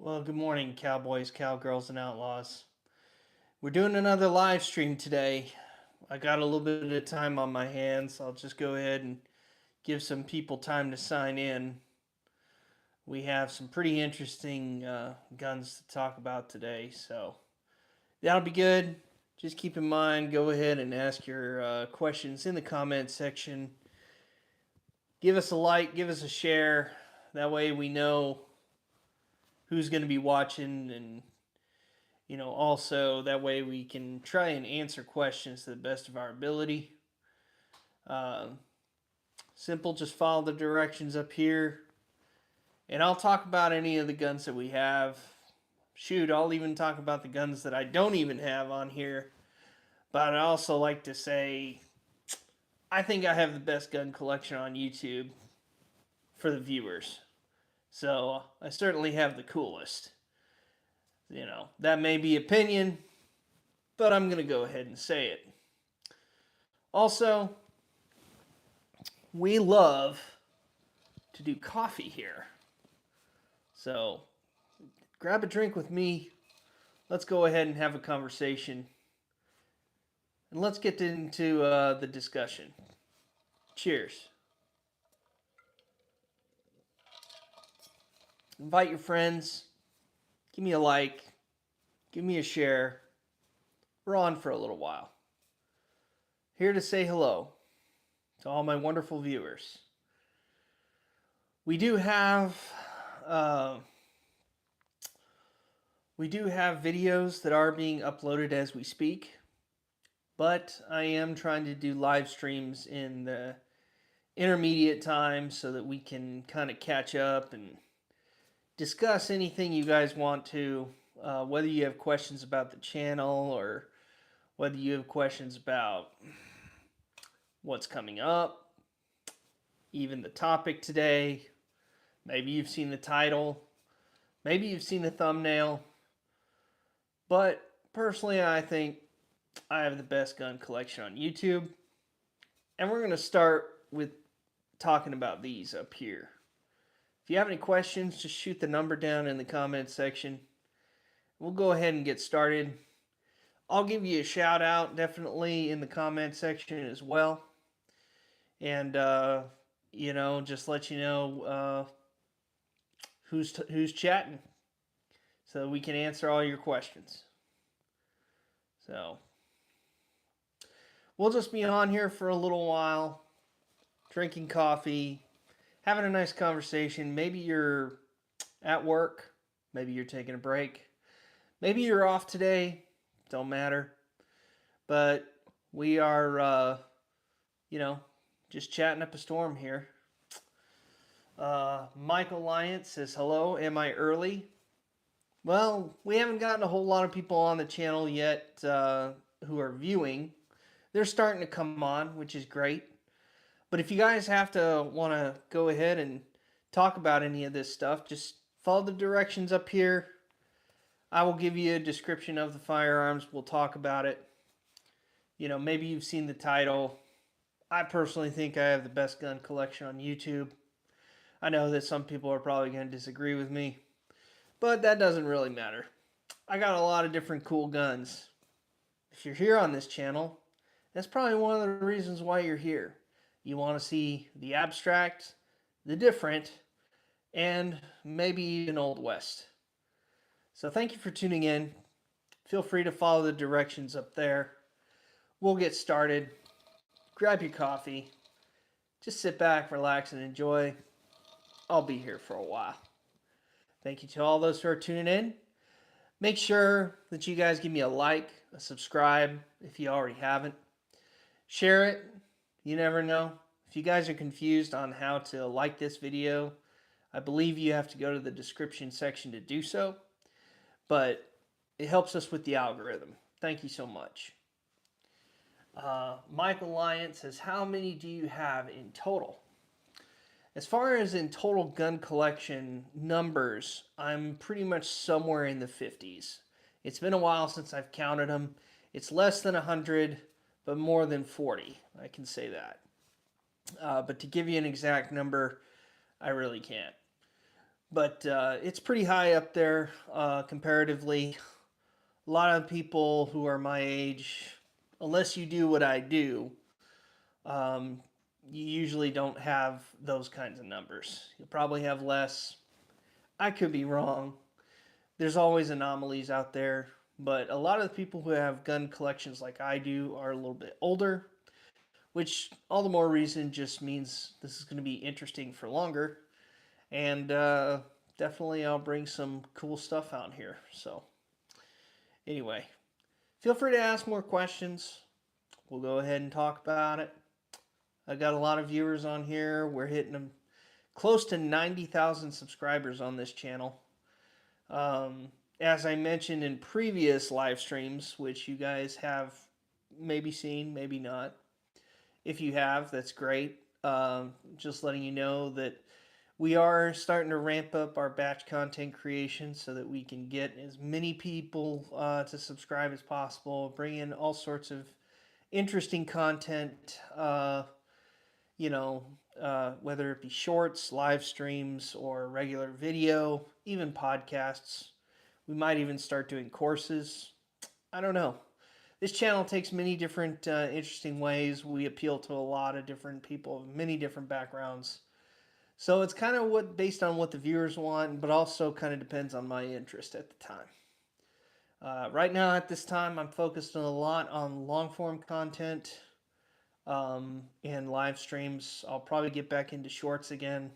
Well, good morning, cowboys, cowgirls, and outlaws. We're doing another live stream today. I got a little bit of time on my hands. I'll just go ahead and give some people time to sign in. We have some pretty interesting guns to talk about today, so that'll be good. Just keep in mind, go ahead and ask your questions in the comment section. Give us a like, give us a share. That way we know who's going to be watching, and also that way we can try and answer questions to the best of our ability. uh, Simple, just follow the directions up here, and I'll talk about any of the guns that we have. Shoot, I'll even talk about the guns that I don't even have on here. But I also like to say, I think I have the best gun collection on YouTube for the viewers. So I certainly have the coolest. That may be opinion, but I'm going to go ahead and say it. Also, we love to do coffee here. So grab a drink with me. Let's go ahead and have a conversation. And let's get into the discussion. Cheers. Invite your friends. Give me a like. Give me a share. We're on for a little while. Here to say hello to all my wonderful viewers. We do have videos that are being uploaded as we speak, but I am trying to do live streams in the intermediate time so that we can kind of catch up and discuss anything you guys want to, whether you have questions about the channel or whether you have questions about what's coming up, even the topic today. Maybe you've seen the title, maybe you've seen the thumbnail, but personally I think I have the best gun collection on YouTube, and we're going to start with talking about these up here. If you have any questions, just shoot the number down in the comment section. We'll go ahead and get started. I'll give you a shout out definitely in the comment section as well. And, just let you know who's chatting so we can answer all your questions. So we'll just be on here for a little while, drinking coffee, having a nice conversation. Maybe you're at work. Maybe you're taking a break. Maybe you're off today. Don't matter. But we are, just chatting up a storm here. Michael Lyons says, hello, am I early? Well, we haven't gotten a whole lot of people on the channel yet who are viewing. They're starting to come on, which is great. But if you guys have to want to go ahead and talk about any of this stuff, just follow the directions up here. I will give you a description of the firearms. We'll talk about it. Maybe you've seen the title. I personally think I have the best gun collection on YouTube. I know that some people are probably going to disagree with me, but that doesn't really matter. I got a lot of different cool guns. If you're here on this channel, that's probably one of the reasons why you're here. You want to see the abstract, the different, and maybe even Old West. So thank you for tuning in. Feel free to follow the directions up there. We'll get started. Grab your coffee. Just sit back, relax, and enjoy. I'll be here for a while. Thank you to all those who are tuning in. Make sure that you guys give me a like, a subscribe if you already haven't. Share it. You never know. If you guys are confused on how to like this video, I believe you have to go to the description section to do so. But it helps us with the algorithm. Thank you so much. Michael Lyons says, how many do you have in total? As far as in total gun collection numbers, I'm pretty much somewhere in the 50s. It's been a while since I've counted them. It's less than 100, but more than 40. I can say that. But to give you an exact number, I really can't. but it's pretty high up there comparatively. A lot of people who are my age, unless you do what I do, um, you usually don't have those kinds of numbers. You'll probably have less. I could be wrong. There's always anomalies out there, but a lot of the people who have gun collections like I do are a little bit older, which all the more reason just means this is going to be interesting for longer. And definitely, I'll bring some cool stuff out here. So, anyway, feel free to ask more questions. We'll go ahead and talk about it. I got a lot of viewers on here. We're hitting them close to 90,000 subscribers on this channel. As I mentioned in previous live streams, which you guys have maybe seen, maybe not. If you have, that's great. Just letting you know that we are starting to ramp up our batch content creation so that we can get as many people to subscribe as possible, bring in all sorts of interesting content, whether it be shorts, live streams, or regular video, even podcasts. We might even start doing courses. I don't know. This channel takes many different interesting ways. We appeal to a lot of different people, many different backgrounds. So it's kind of based on what the viewers want, but also kind of depends on my interest at the time. Right now, at this time, I'm focused a lot on long form content and live streams. I'll probably get back into shorts again.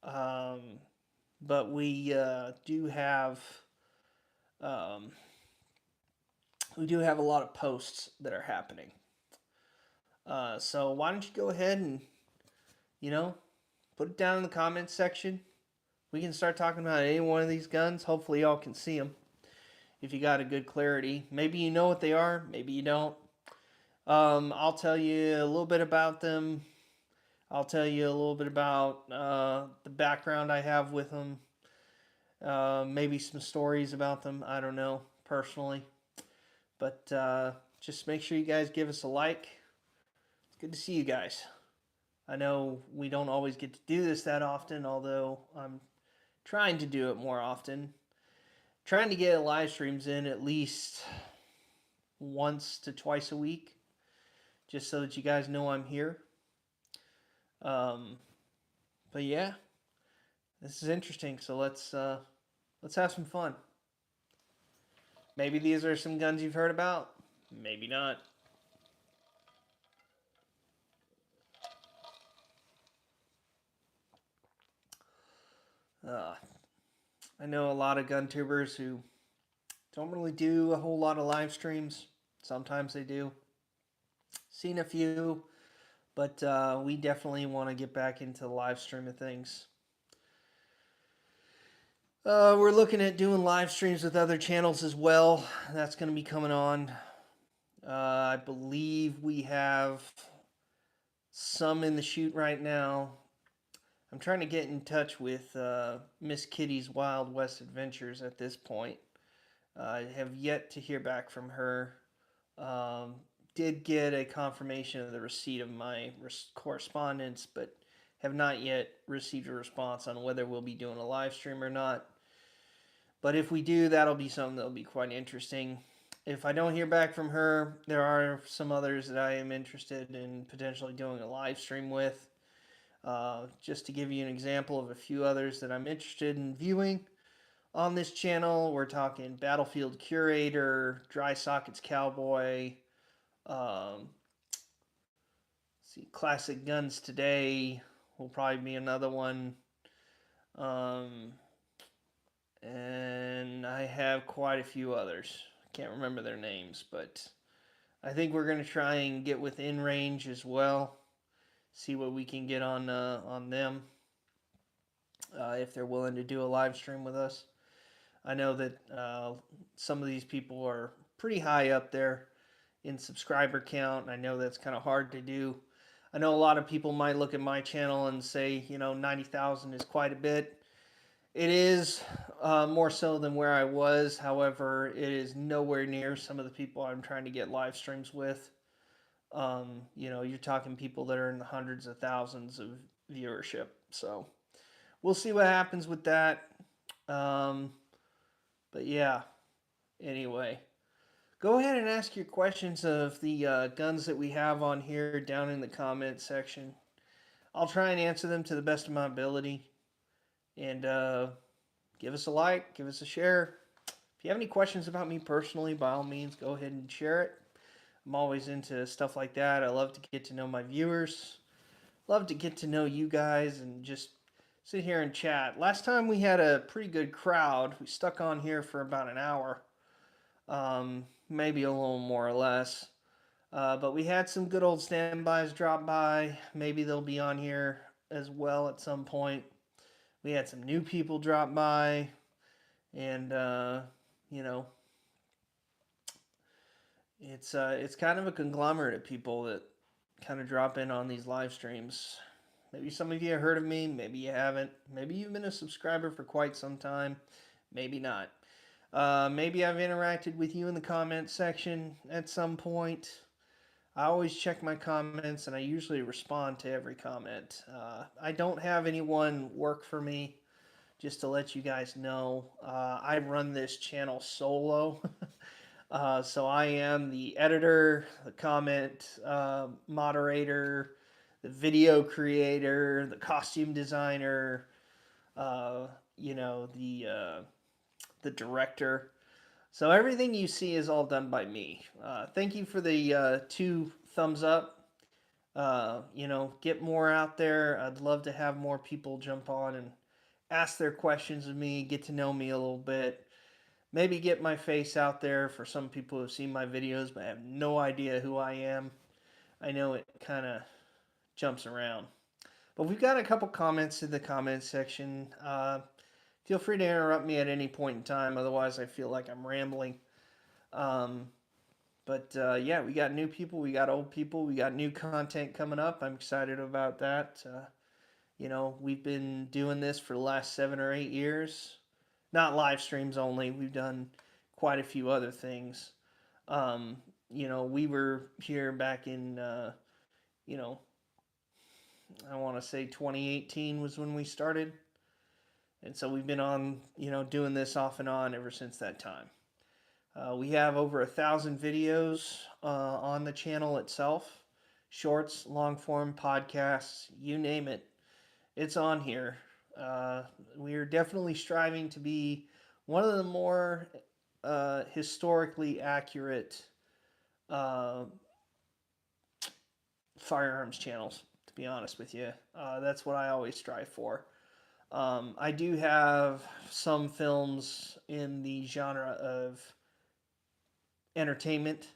But um, we do have a lot of posts that are happening. So why don't you go ahead and, put it down in the comments section. We can start talking about any one of these guns. Hopefully y'all can see them if you got a good clarity. Maybe you know what they are, maybe you don't. I'll tell you a little bit about them. I'll tell you a little bit about the background I have with them. Maybe some stories about them. I don't know, personally. But just make sure you guys give us a like. It's good to see you guys. I know we don't always get to do this that often, although I'm trying to do it more often. Trying to get live streams in at least once to twice a week, just so that you guys know I'm here. But yeah, this is interesting. So let's have some fun. Maybe these are some guns you've heard about. Maybe not. I know a lot of gun tubers who don't really do a whole lot of live streams. Sometimes they do. Seen a few, but we definitely want to get back into the live stream of things. We're looking at doing live streams with other channels as well. That's going to be coming on. I believe we have some in the shoot right now. I'm trying to get in touch with Miss Kitty's Wild West Adventures at this point. I have yet to hear back from her. Did get a confirmation of the receipt of my correspondence, but have not yet received a response on whether we'll be doing a live stream or not. But if we do, that'll be something that'll be quite interesting. If I don't hear back from her, there are some others that I am interested in potentially doing a live stream with. Just to give you an example of a few others that I'm interested in viewing on this channel, we're talking Battlefield Curator, Dry Sockets Cowboy, Classic Guns Today will probably be another one. And I have quite a few others. I can't remember their names, but I think we're going to try and get within range as well. See what we can get on them if they're willing to do a live stream with us. I know that some of these people are pretty high up there in subscriber count, and I know that's kind of hard to do. I know a lot of people might look at my channel and say, 90,000 is quite a bit. It is more so than where I was. However, it is nowhere near some of the people I'm trying to get live streams with. You're talking people that are in the hundreds of thousands of viewership. So we'll see what happens with that. Um, but yeah, anyway, go ahead and ask your questions of the guns that we have on here down in the comment section. I'll try and answer them to the best of my ability. And give us a like, give us a share. If you have any questions about me personally, by all means, go ahead and share it. I'm always into stuff like that. I love to get to know my viewers. Love to get to know you guys and just sit here and chat. Last time we had a pretty good crowd. We stuck on here for about an hour, maybe a little more or less. But we had some good old standbys drop by. Maybe they'll be on here as well at some point. We had some new people drop by, and you know, it's kind of a conglomerate of people that kind of drop in on these live streams. Maybe some of you have heard of me, maybe you haven't. Maybe you've been a subscriber for quite some time, maybe not. Maybe I've interacted with you in the comment section at some point. I always check my comments and I usually respond to every comment. I don't have anyone work for me, just to let you guys know. I run this channel solo. So I am the editor, the comment moderator, the video creator, the costume designer, uh, the director. So everything you see is all done by me. Thank you for the 2 thumbs up. Get more out there. I'd love to have more people jump on and ask their questions of me, get to know me a little bit. Maybe get my face out there for some people who have seen my videos but have no idea who I am. I know it kind of jumps around. But we've got a couple comments in the comments section. Feel free to interrupt me at any point in time. Otherwise, I feel like I'm rambling. Um, yeah, we got new people, we got old people, we got new content coming up. I'm excited about that. We've been doing this for the last 7 or 8 years. Not live streams only. We've done quite a few other things. We were here back in, you know, I want to say 2018 was when we started. And so we've been on, doing this off and on ever since that time. We have over 1,000 videos on the channel itself. Shorts, long form podcasts, you name it. It's on here. We are definitely striving to be one of the more historically accurate firearms channels, to be honest with you. That's what I always strive for. I do have some films in the genre of entertainment,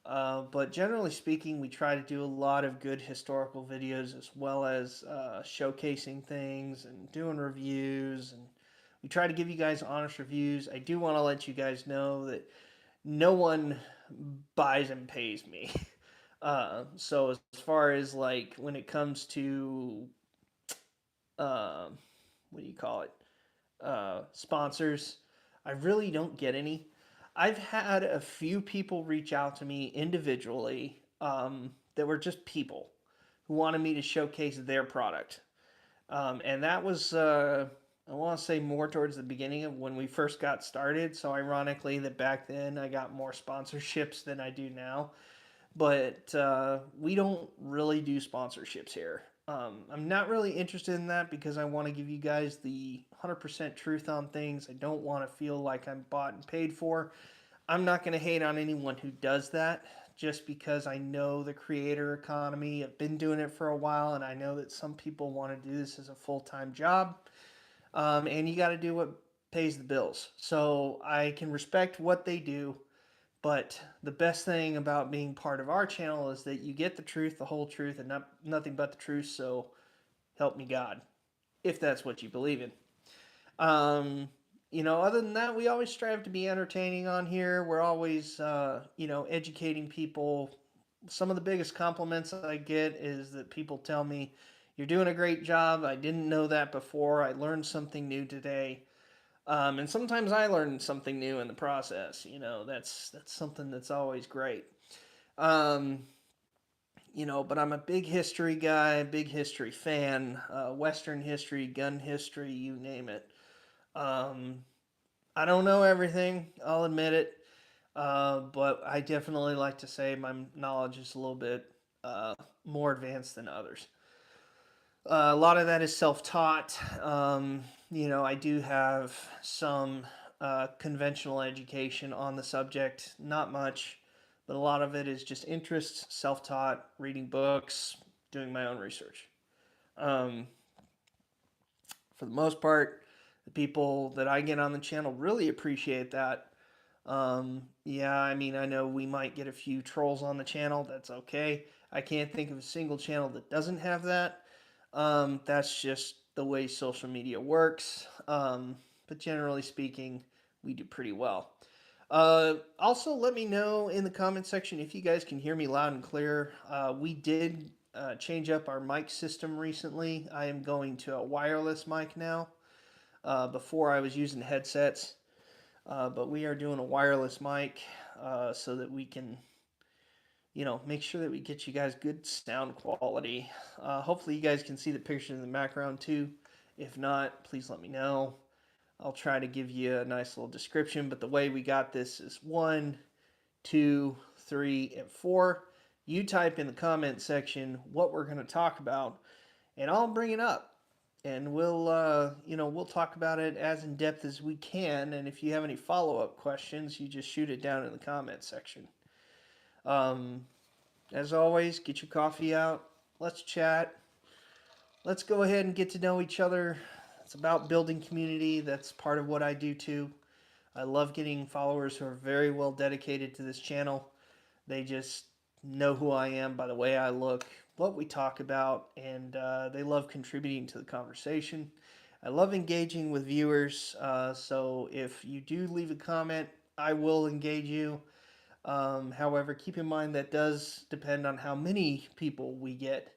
but generally speaking, we try to do a lot of good historical videos as well as showcasing things and doing reviews, and we try to give you guys honest reviews. I do want to let you guys know that no one buys and pays me. So as far as like when it comes to what do you call it? Sponsors, I really don't get any. I've had a few people reach out to me individually that were just people who wanted me to showcase their product. And that was, I want to say, more towards the beginning of when we first got started. So, ironically, that back then I got more sponsorships than I do now. But we don't really do sponsorships here. I'm not really interested in that because I want to give you guys the 100% truth on things. I don't want to feel like I'm bought and paid for. I'm not going to hate on anyone who does that just because I know the creator economy. I've been doing it for a while, and I know that some people want to do this as a full-time job. And you got to do what pays the bills. So I can respect what they do. But the best thing about being part of our channel is that you get the truth, the whole truth, and nothing but the truth. So help me God, if that's what you believe in. Other than that, we always strive to be entertaining on here. We're always, educating people. Some of the biggest compliments I get is that people tell me, "You're doing a great job. I didn't know that before. I learned something new today." And sometimes I learn something new in the process. That's something that's always great. Um, but I'm a big history guy, big history fan, Western history, gun history, you name it. Um, I don't know everything, I'll admit it, but I definitely like to say my knowledge is a little bit uh, more advanced than others. A lot of that is self-taught. I do have some conventional education on the subject, not much, but a lot of it is just interests, self-taught, reading books, doing my own research. Um, for the most part, the people that I get on the channel really appreciate that. Yeah, I mean, I know we might get a few trolls on the channel. That's okay. I can't think of a single channel that doesn't have that. That's just the way social media works. But generally speaking, we do pretty well. Also, let me know in the comment section if you guys can hear me loud and clear. We did change up our mic system recently. I am going to a wireless mic now. Before I was using headsets, but we are doing a wireless mic so that we can make sure that we get you guys good sound quality. Hopefully you guys can see the picture in the background too. If not, please let me know. I'll try to give you a nice little description, but the way we got this is 1, 2, 3, and 4. You type in the comment section what we're going to talk about, and I'll bring it up. And we'll talk about it as in depth as we can. And if you have any follow-up questions, you just shoot it down in the comment section. Um, as always, get your coffee out. Let's chat. Let's go ahead and get to know each other. It's about building community. That's part of what I do too. I love getting followers who are very well dedicated to this channel. They just know who I am by the way I look, what we talk about, and they love contributing to the conversation. I love engaging with viewers, so if you do leave a comment, I will engage you. However, keep in mind that does depend on how many people we get.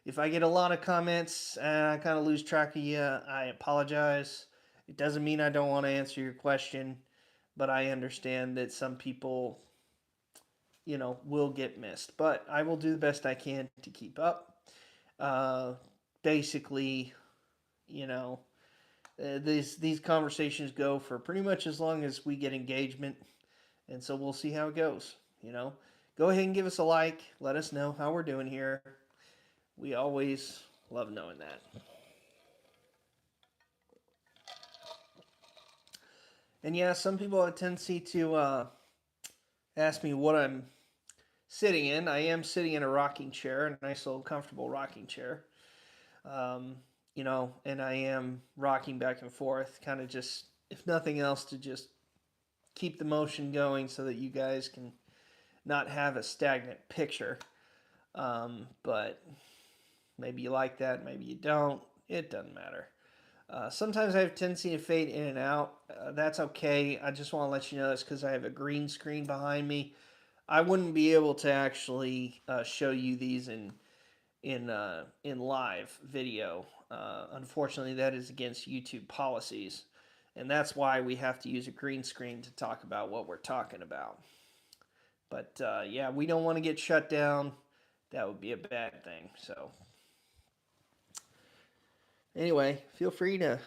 If I get a lot of comments and I kind of lose track of you, I apologize. It doesn't mean I don't want to answer your question, but I understand that some people, will get missed. But I will do the best I can to keep up. Uh, Basically, you know, these conversations go for pretty much as long as we get engagement, and so we'll see how it goes. Go ahead and give us a like. Let us know how we're doing here. We always love knowing that. And yeah, some people have a tendency to ask me what I'm sitting in. I am sitting in a rocking chair, a nice little comfortable rocking chair. Um, and I am rocking back and forth, kind of just, if nothing else, to just keep the motion going so that you guys can not have a stagnant picture. But maybe you like that, maybe you don't. It doesn't matter. Sometimes I have a tendency to fade in and out. That's okay. I just want to let you know this because I have a green screen behind me. I wouldn't be able to actually show you these in live video. Unfortunately, that is against YouTube policies, and that's why we have to use a green screen to talk about what we're talking about. But yeah, we don't want to get shut down. That would be a bad thing. So anyway, feel free to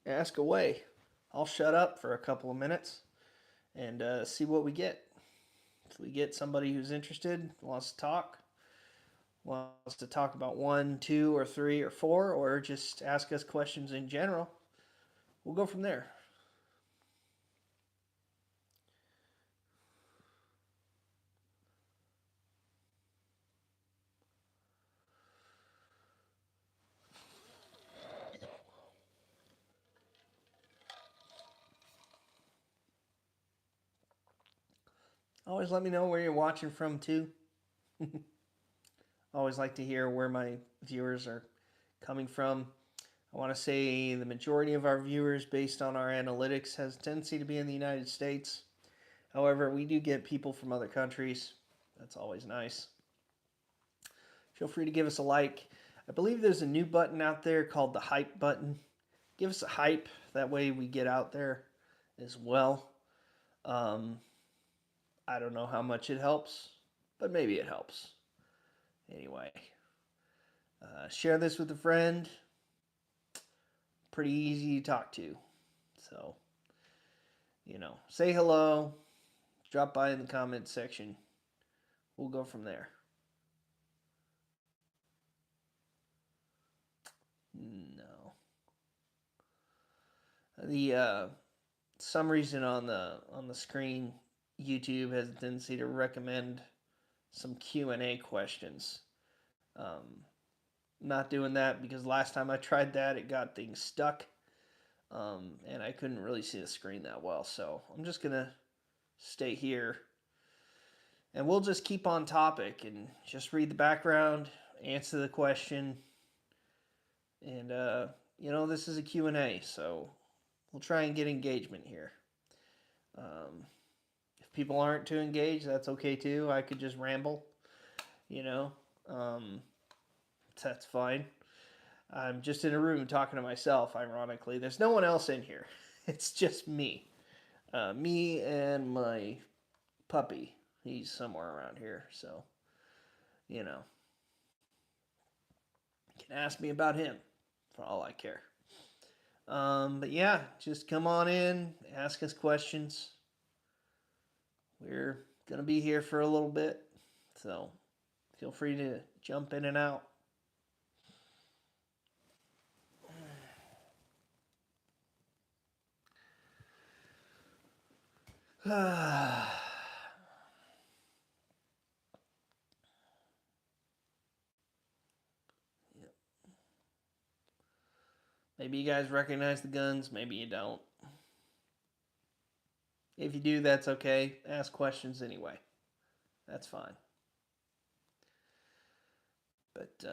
ask away. I'll shut up for a couple of minutes and see what we get. If we get somebody who's interested, wants to talk about 1, 2, or 3, or 4, or just ask us questions in general, we'll go from there. Always let me know where you're watching from too. Always like to hear where my viewers are coming from. I want to say the majority of our viewers, based on our analytics, has a tendency to be in the United States. However, we do get people from other countries. That's always nice. Feel free to give us a like. I believe there's a new button out there called the hype button. Give us a hype. That way we get out there as well. I don't know how much it helps, but maybe it helps. Anyway, share this with a friend. Pretty easy to talk to. So, say hello. Drop by in the comment section. We'll go from there. No. The some reason on the screen, YouTube has a tendency to recommend some Q&A questions. Not doing that because last time I tried that, it got things stuck, and I couldn't really see the screen that well. So I'm just gonna stay here, and we'll just keep on topic and just read the background, answer the question, and this is a Q&A, so we'll try and get engagement here. If people aren't too engaged, that's okay too. I could just ramble, that's fine. I'm just in a room talking to myself, ironically. There's no one else in here. It's just me. Me and my puppy. He's somewhere around here, so, you can ask me about him for all I care. But yeah, just come on in, ask us questions. We're going to be here for a little bit, so feel free to jump in and out. Maybe you guys recognize the guns, maybe you don't. If you do, that's okay. Ask questions anyway. That's fine. But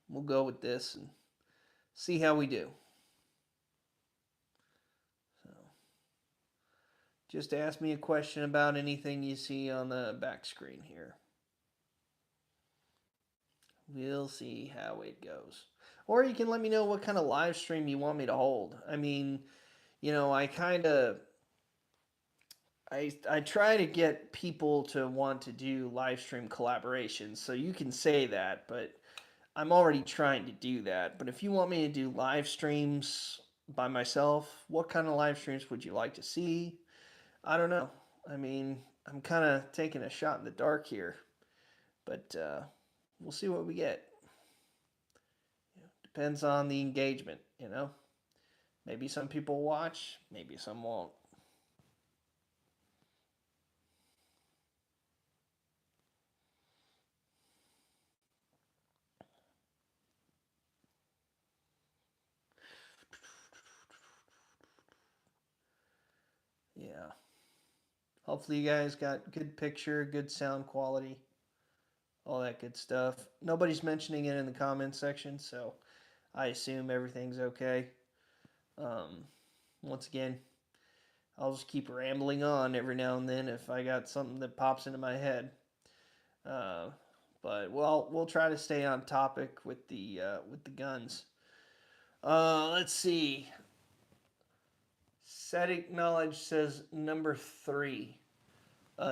we'll go with this and see how we do. So, just ask me a question about anything you see on the back screen here. We'll see how it goes. Or you can let me know what kind of live stream you want me to hold. I mean, I try to get people to want to do live stream collaborations, so you can say that, but I'm already trying to do that. But if you want me to do live streams by myself, what kind of live streams would you like to see? I don't know. I mean, I'm kind of taking a shot in the dark here, but we'll see what we get. Depends on the engagement, Maybe some people watch, maybe some won't. Yeah. Hopefully you guys got good picture, good sound quality, all that good stuff. Nobody's mentioning it in the comments section, so I assume everything's okay. Once again, I'll just keep rambling on every now and then if I got something that pops into my head. But we'll try to stay on topic with the guns. Let's see. Static Knowledge says number 3.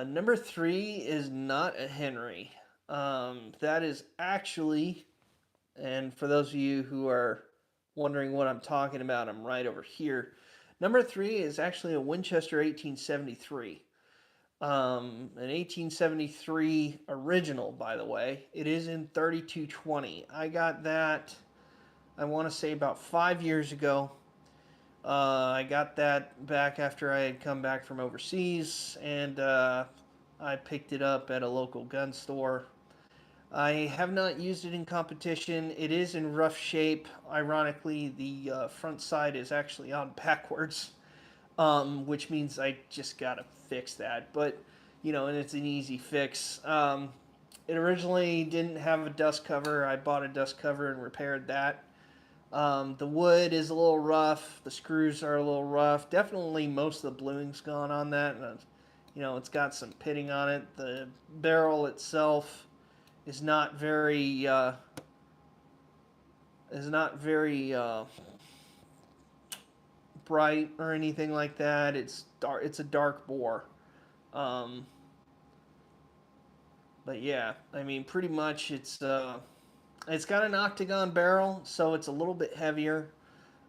Number 3 is not a Henry. That is actually, and for those of you who are wondering what I'm talking about, I'm right over here. Number 3 is actually a Winchester 1873. An 1873 original, by the way. It is in 3220. I got that, I want to say, about 5 years ago. I got that back after I had come back from overseas, and I picked it up at a local gun store. I have not used it in competition. It is in rough shape. Ironically, the front side is actually on backwards, which means I just gotta fix that. But, and it's an easy fix. It originally didn't have a dust cover. I bought a dust cover and repaired that. The wood is a little rough. The screws are a little rough. Definitely most of the bluing's gone on that. And, it's got some pitting on it. The barrel itself is not very bright or anything like that. It's dark. It's a dark bore. But But yeah, I mean, pretty much it's got an octagon barrel, so it's a little bit heavier.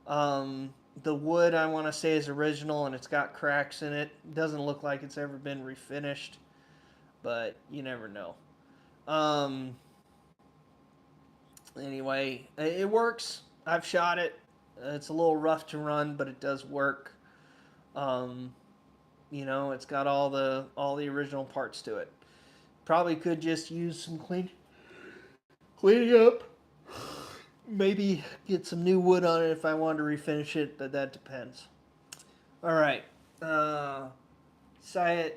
The wood I want to say is original, and it's got cracks in it. Doesn't look like it's ever been refinished, but you never know. Um, anyway, it works. I've shot it. It's a little rough to run, but it does work. Um, it's got all the original parts to it. Probably could just use some cleaning up. Maybe get some new wood on it if I wanted to refinish it, but that depends. All right. Sayed,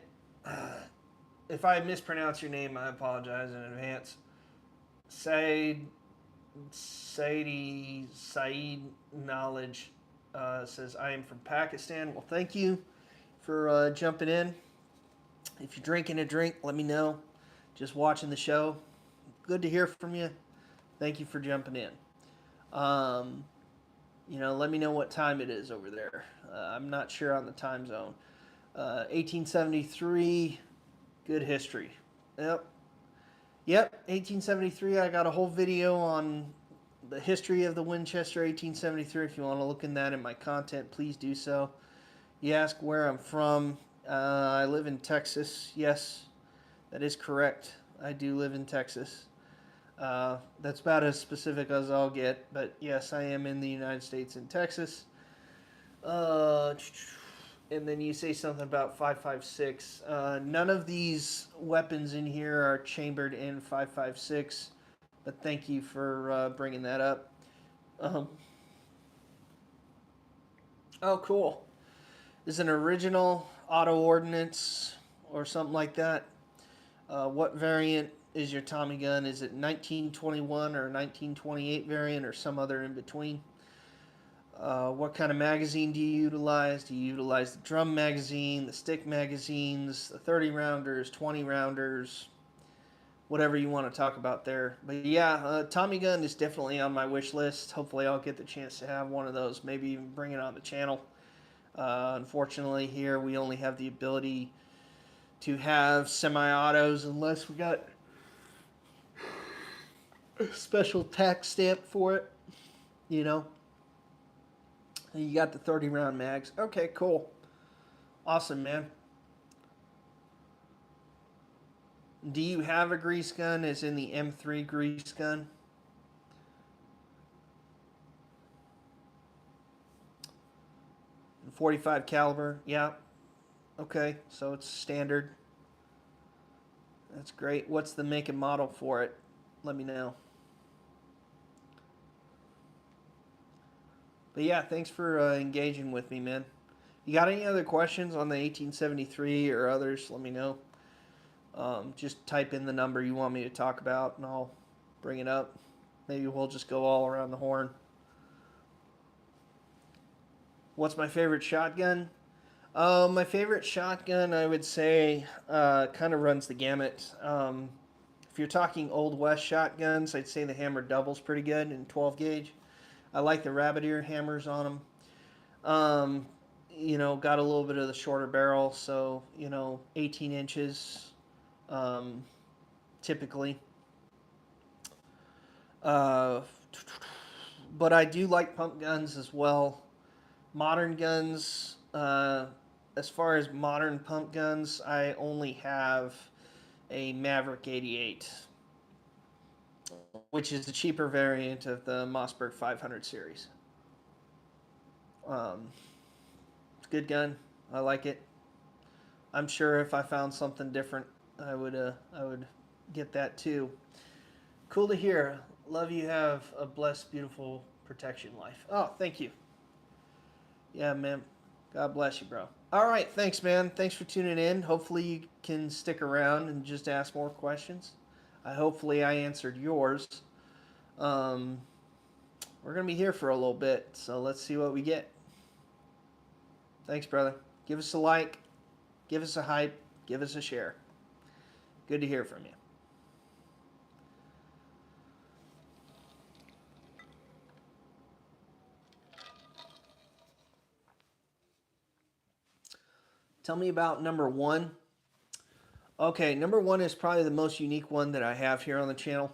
if I mispronounce your name, I apologize in advance. Said Said Knowledge says, I am from Pakistan. Well, thank you for jumping in. If you're drinking a drink, let me know. Just watching the show. Good to hear from you. Thank you for jumping in. Um, let me know what time it is over there. I'm not sure on the time zone. 1873, good history. Yep. Yep, 1873. I got a whole video on the history of the Winchester 1873. If you want to look in that in my content, please do so. You ask where I'm from. I live in Texas. Yes, that is correct. I do live in Texas. That's about as specific as I'll get, but yes, I am in the United States in Texas. Uh, and then you say something about 5.56. None of these weapons in here are chambered in 5.56, but thank you for bringing that up. Um, oh, cool. Is an original auto ordnance or something like that? What variant is your Tommy gun? Is it 1921 or 1928 variant or some other in between? What kind of magazine do you utilize? Do you utilize the drum magazine, the stick magazines, the 30 rounders, 20 rounders, whatever you want to talk about there? But yeah, Tommy gun is definitely on my wish list. Hopefully, I'll get the chance to have one of those, maybe even bring it on the channel. Unfortunately, here we only have the ability to have semi-autos unless we got a special tax stamp for it, you know. You got the 30 round mags. Okay, cool. Awesome, man. Do you have a grease gun as in the M3 grease gun? .45 caliber? Yeah. Okay, so it's standard. That's great. What's the make and model for it? Let me know. But yeah, thanks for engaging with me, man. You got any other questions on the 1873 or others? Let me know. Just type in the number you want me to talk about, and I'll bring it up. Maybe we'll just go all around the horn. What's my favorite shotgun? My favorite shotgun, I would say, kind of runs the gamut. If you're talking Old West shotguns, I'd say the hammer double's pretty good in 12 gauge. I like the rabbit ear hammers on them. Got a little bit of the shorter barrel, so 18 inches, typically. Uh, but I do like pump guns as well. Modern guns, as far as modern pump guns, I only have a Maverick 88, which is the cheaper variant of the Mossberg 500 series. It's a good gun. I like it. I'm sure if I found something different, I would get that too. Cool to hear. Love you have a blessed, beautiful protection life. Oh, thank you. Yeah, man. God bless you, bro. All right, thanks, man. Thanks for tuning in. Hopefully you can stick around and just ask more questions. Hopefully I answered yours. Um, we're gonna be here for a little bit, so let's see what we get. Thanks, brother. Give us a like, give us a hype, give us a share. Good to hear from you. Tell me about number one. Okay, number one is probably the most unique one that I have here on the channel,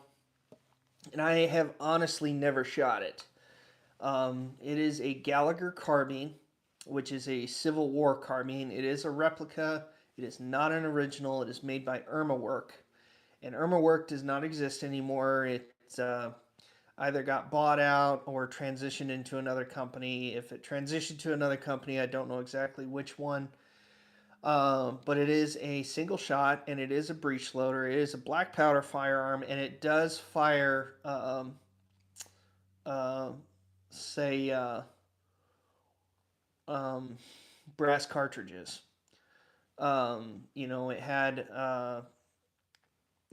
and I have honestly never shot it. It is a Gallagher carbine, which is a Civil War carbine. It is a replica. It is not an original. It is made by Irma Work, and Irma Work does not exist anymore. It's either got bought out or transitioned into another company. If it transitioned to another company, I don't know exactly which one. But it is a single shot and it is a breech loader. It is a black powder firearm and it does fire, uh, say, um, brass cartridges. It had,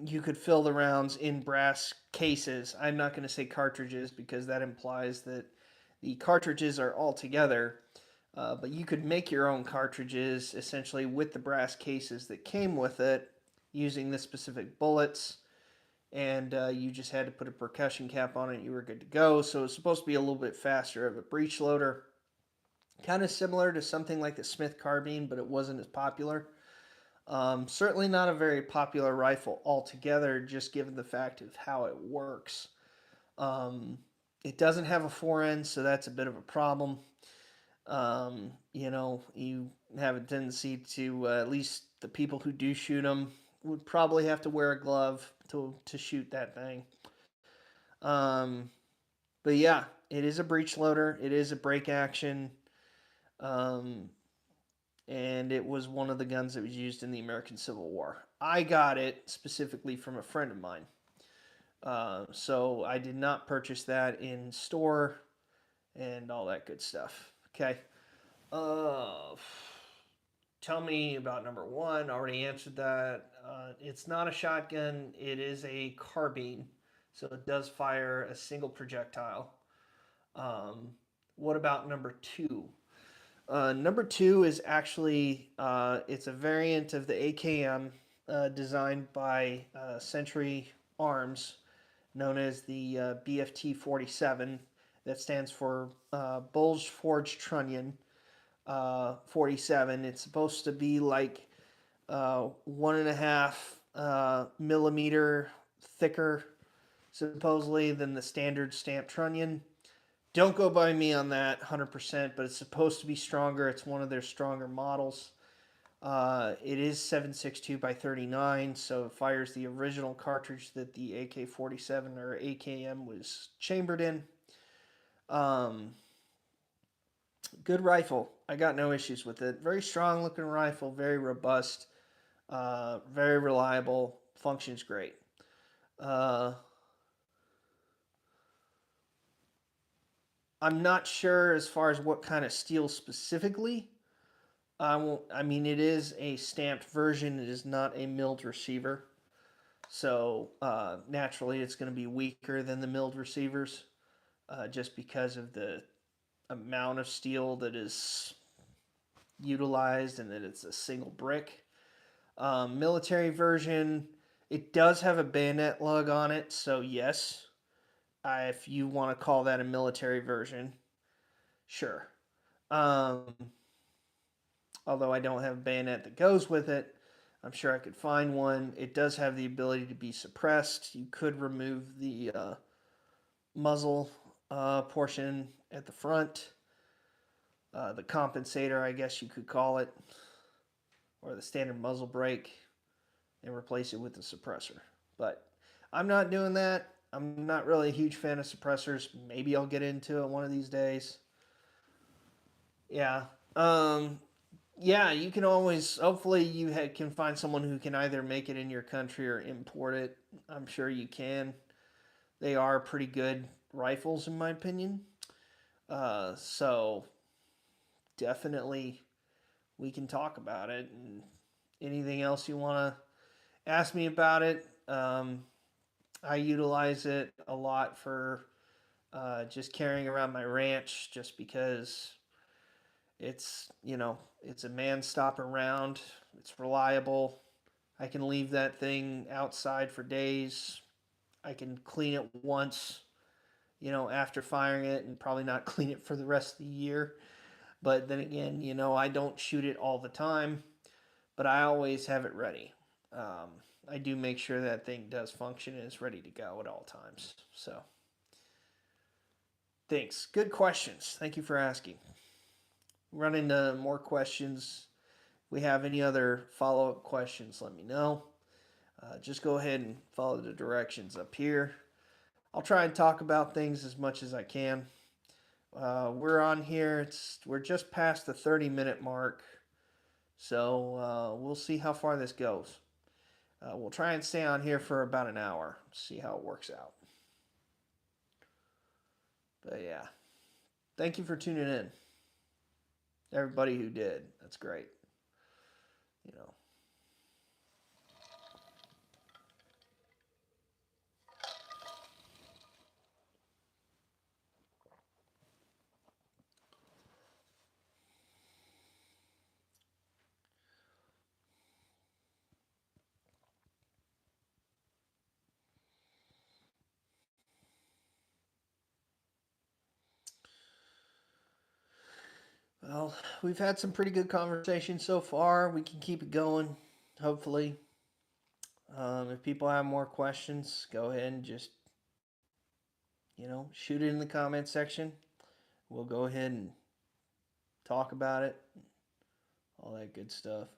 you could fill the rounds in brass cases. I'm not going to say cartridges because that implies that the cartridges are all together. But you could make your own cartridges essentially with the brass cases that came with it using the specific bullets. And you just had to put a percussion cap on it. You were good to go. So it's supposed to be a little bit faster of a breech loader. Kind of similar to something like the Smith carbine, but it wasn't as popular. Certainly not a very popular rifle altogether, just given the fact of how it works. Um, it doesn't have a forend, so that's a bit of a problem. You have a tendency to, at least the people who do shoot them, would probably have to wear a glove to shoot that thing. Um, but yeah, it is a breech loader. It is a break action. Um, and it was one of the guns that was used in the American Civil War. I got it specifically from a friend of mine. So I did not purchase that in store and all that good stuff. Okay. Uh, Tell me about number one. Already answered that. It's not a shotgun. It is a carbine, so it does fire a single projectile. Um, what about number two? Number two is actually it's a variant of the AKM designed by Century Arms, known as the BFT 47. That stands for Bulge Forged Trunnion 47. It's supposed to be like 1.5 millimeter thicker, supposedly, than the standard stamped trunnion. Don't go by me on that 100%, but it's supposed to be stronger. It's one of their stronger models. It is 7.62 by 39, so it fires the original cartridge that the AK-47 or AKM was chambered in. Good rifle. I got no issues with it. Very strong looking rifle, very robust, very reliable, functions great. Uh, I'm not sure as far as what kind of steel specifically. I mean, it is a stamped version. It is not a milled receiver. So naturally, it's going to be weaker than the milled receivers just because of the amount of steel that is utilized and that it's a single brick. Military version, it does have a bayonet lug on it, so yes, if you want to call that a military version, sure. Um, Although I don't have a bayonet that goes with it, I'm sure I could find one. It does have the ability to be suppressed. You could remove the muzzle portion at the front, the compensator, I guess you could call it, or the standard muzzle brake, and replace it with the suppressor. But I'm not doing that. I'm not really a huge fan of suppressors. Maybe I'll get into it one of these days. Yeah. Um, yeah, you can always, hopefully, can find someone who can either make it in your country or import it. I'm sure you can. They are pretty good rifles, in my opinion. So definitely we can talk about it. And anything else you want to ask me about it? I utilize it a lot for just carrying around my ranch, just because it's a man stopper round. It's reliable. I can leave that thing outside for days. I can clean it once, after firing it, and probably not clean it for the rest of the year. But then again, I don't shoot it all the time, but I always have it ready. I do make sure that thing does function and is ready to go at all times. So, thanks. Good questions. Thank you for asking. Run into more questions. If we have any other follow up questions, let me know. Just go ahead and follow the directions up here. I'll try and talk about things as much as I can. We're on here. We're just past the 30-minute mark, so we'll see how far this goes. We'll try and stay on here for about an hour. See how it works out. But yeah, thank you for tuning in. Everybody who did, that's great. You know. Well, we've had some pretty good conversations so far. We can keep it going, hopefully. If people have more questions, go ahead and just, shoot it in the comment section. We'll go ahead and talk about it, all that good stuff.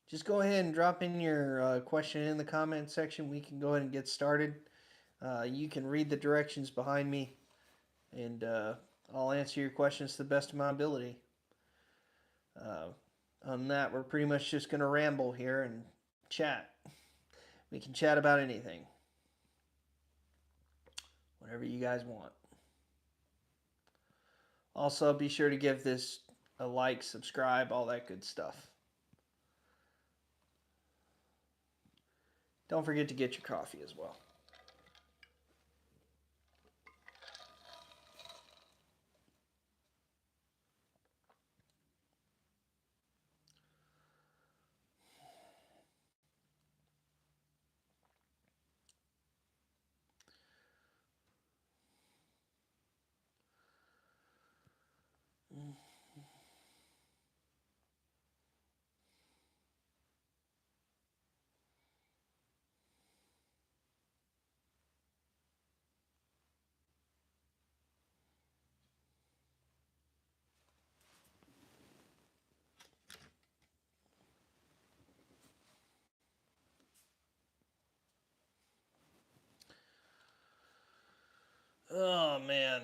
Just go ahead and drop in your question in the comment section. We can go ahead and get started. You can read the directions behind me, and I'll answer your questions to the best of my ability. On that, we're pretty much just going to ramble here and chat. We can chat about anything, whatever you guys want. Also, be sure to give this a like, subscribe, all that good stuff. Don't forget to get your coffee as well. Oh, man.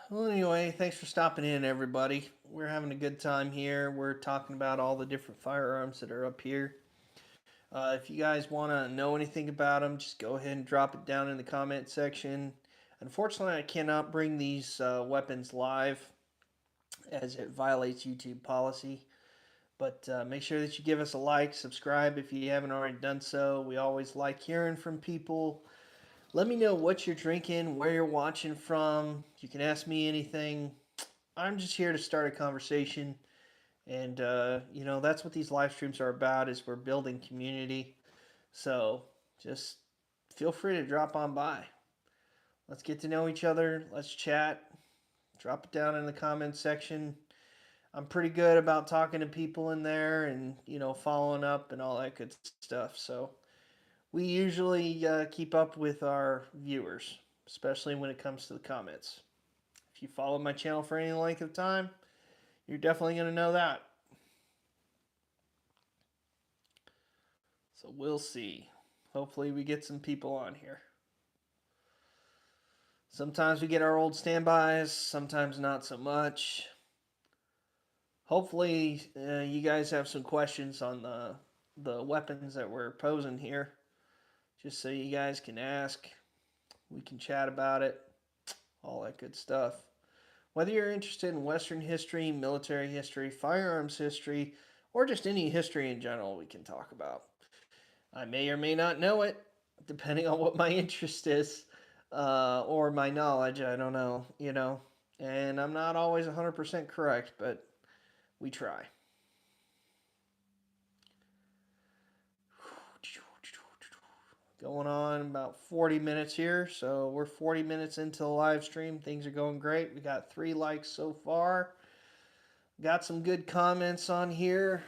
Well, anyway, thanks for stopping in, everybody. We're having a good time here. We're talking about all the different firearms that are up here. If you guys want to know anything about them, just go ahead and drop it down in the comment section. Unfortunately, I cannot bring these weapons live as it violates YouTube policy. But make sure that you give us a like, subscribe if you haven't already done so. We always like hearing from people. Let me know what you're drinking, where you're watching from. You can ask me anything. I'm just here to start a conversation. And, that's what these live streams are about, is we're building community. So just feel free to drop on by. Let's get to know each other. Let's chat. Drop it down in the comments section. I'm pretty good about talking to people in there and, following up and all that good stuff. So we usually keep up with our viewers, especially when it comes to the comments. If you follow my channel for any length of time, you're definitely going to know that. So we'll see. Hopefully we get some people on here. Sometimes we get our old standbys, sometimes not so much. Hopefully you guys have some questions on the weapons that we're posing here, just so you guys can ask. We can chat about it, all that good stuff. Whether you're interested in Western history, military history, firearms history, or just any history in general, we can talk about. I may or may not know it, depending on what my interest is, or my knowledge. I don't know, And I'm not always 100% correct, but we try. Going on about 40 minutes here, so we're 40 minutes into the live stream. Things are going great. We got 3 likes so far. Got some good comments on here.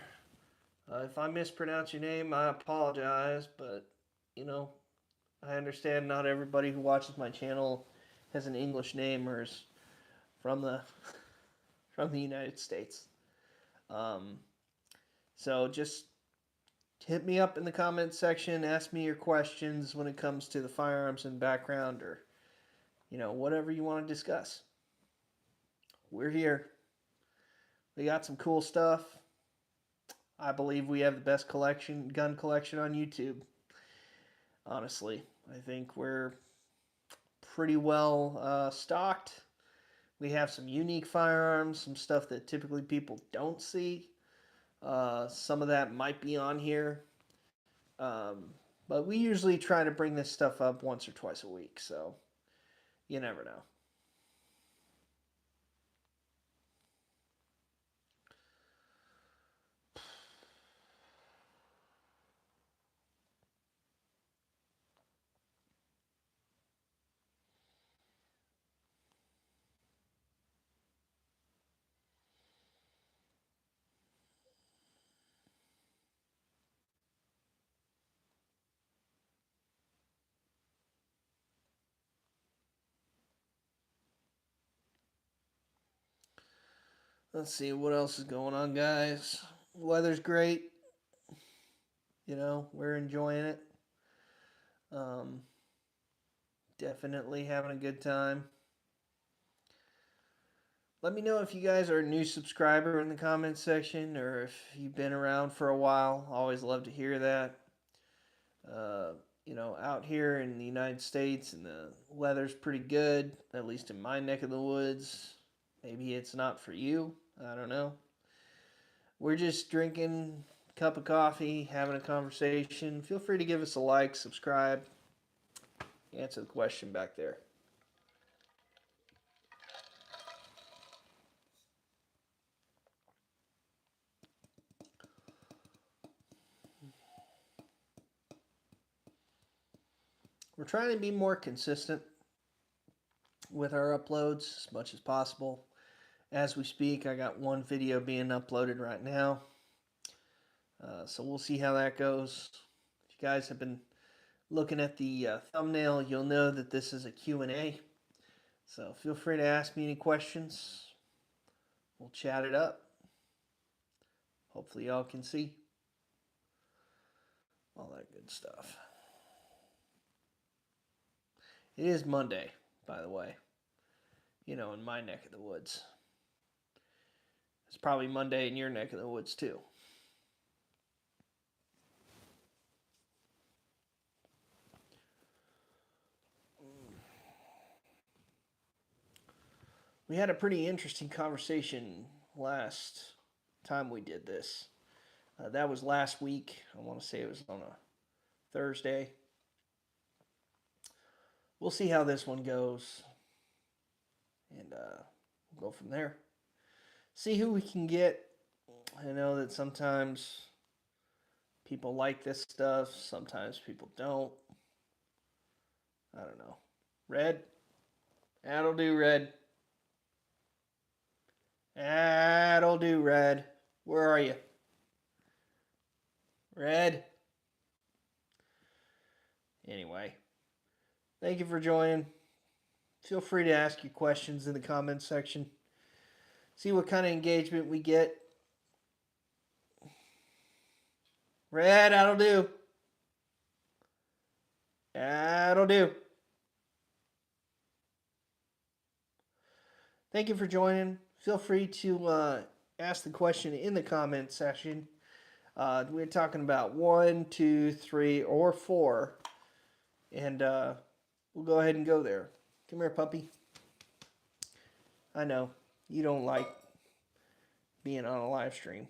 If I mispronounce your name, I apologize, but you know, I understand not everybody who watches my channel has an English name or is from the United States. So just hit me up in the comments section. Ask me your questions when it comes to the firearms and background, or you know, whatever you want to discuss. We're here. We got some cool stuff. I believe we have the best gun collection on YouTube. Honestly, I think we're pretty well stocked. We have some unique firearms, some stuff that typically people don't see. Some of that might be on here. But we usually try to bring this stuff up once or twice a week, so you never know. Let's see what else is going on, guys. Weather's great. You know, we're enjoying it. Definitely having a good time. Let me know if you guys are a new subscriber in the comments section, or if you've been around for a while. Always love to hear that. You know, out here in the United States, and the weather's pretty good, at least in my neck of the woods. Maybe it's not for you. I don't know. We're just drinking a cup of coffee, having a conversation. Feel free to give us a like, subscribe, answer the question back there. We're trying to be more consistent with our uploads as much as possible. As we speak, I got 1 video being uploaded right now. So we'll see how that goes. If you guys have been looking at the thumbnail, you'll know that this is a Q&A. So feel free to ask me any questions. We'll chat it up. Hopefully y'all can see all that good stuff. It is Monday, by the way. You know, in my neck of the woods. It's probably Monday in your neck of the woods, too. We had a pretty interesting conversation last time we did this. That was last week. I want to say it was on a Thursday. We'll see how this one goes. And we'll go from there. See who we can get. I know that sometimes people like this stuff. Sometimes people don't. I don't know. Red? That'll do, Red. That'll do, Red. Where are you? Red? Anyway. Thank you for joining. Feel free to ask your questions in the comments section. See what kind of engagement we get. Red, that'll do. That'll do. Thank you for joining. Feel free to ask the question in the comment section. We're talking about 1, 2, 3, or 4. And we'll go ahead and go there. Come here, puppy. I know, you don't like being on a live stream.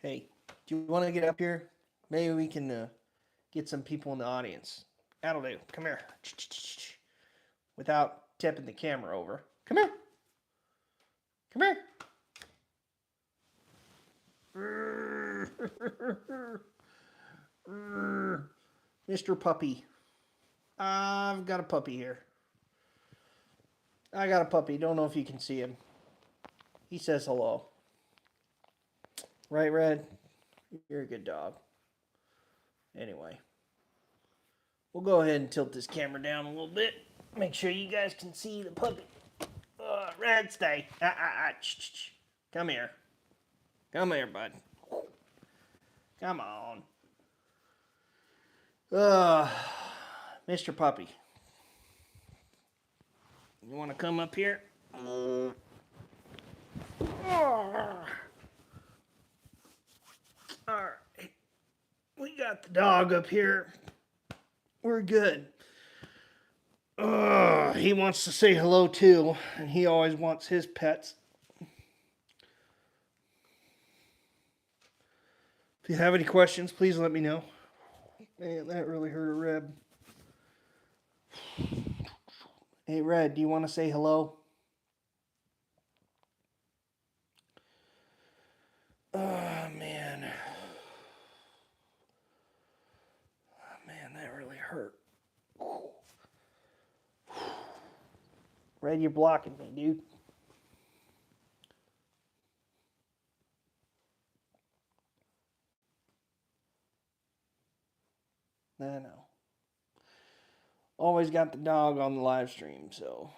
Hey, do you want to get up here? Maybe we can get some people in the audience. That'll do. Come here. Without tipping the camera over. Come here. Come here. Mr. Puppy. I've got a puppy here. I got a puppy. Don't know if you can see him. He says hello. Right, Red? You're a good dog. Anyway. We'll go ahead and tilt this camera down a little bit. Make sure you guys can see the puppy. Red, stay. Come here. Come here, bud. Come on. Mr. Puppy. You want to come up here? Alright. We got the dog up here. We're good. He wants to say hello too, and he always wants his pets. If you have any questions, please let me know. Man, that really hurt a rib. Hey, Red, do you want to say hello? Oh, man. Oh, man, that really hurt. Red, you're blocking me, dude. I know. Always got the dog on the live stream, so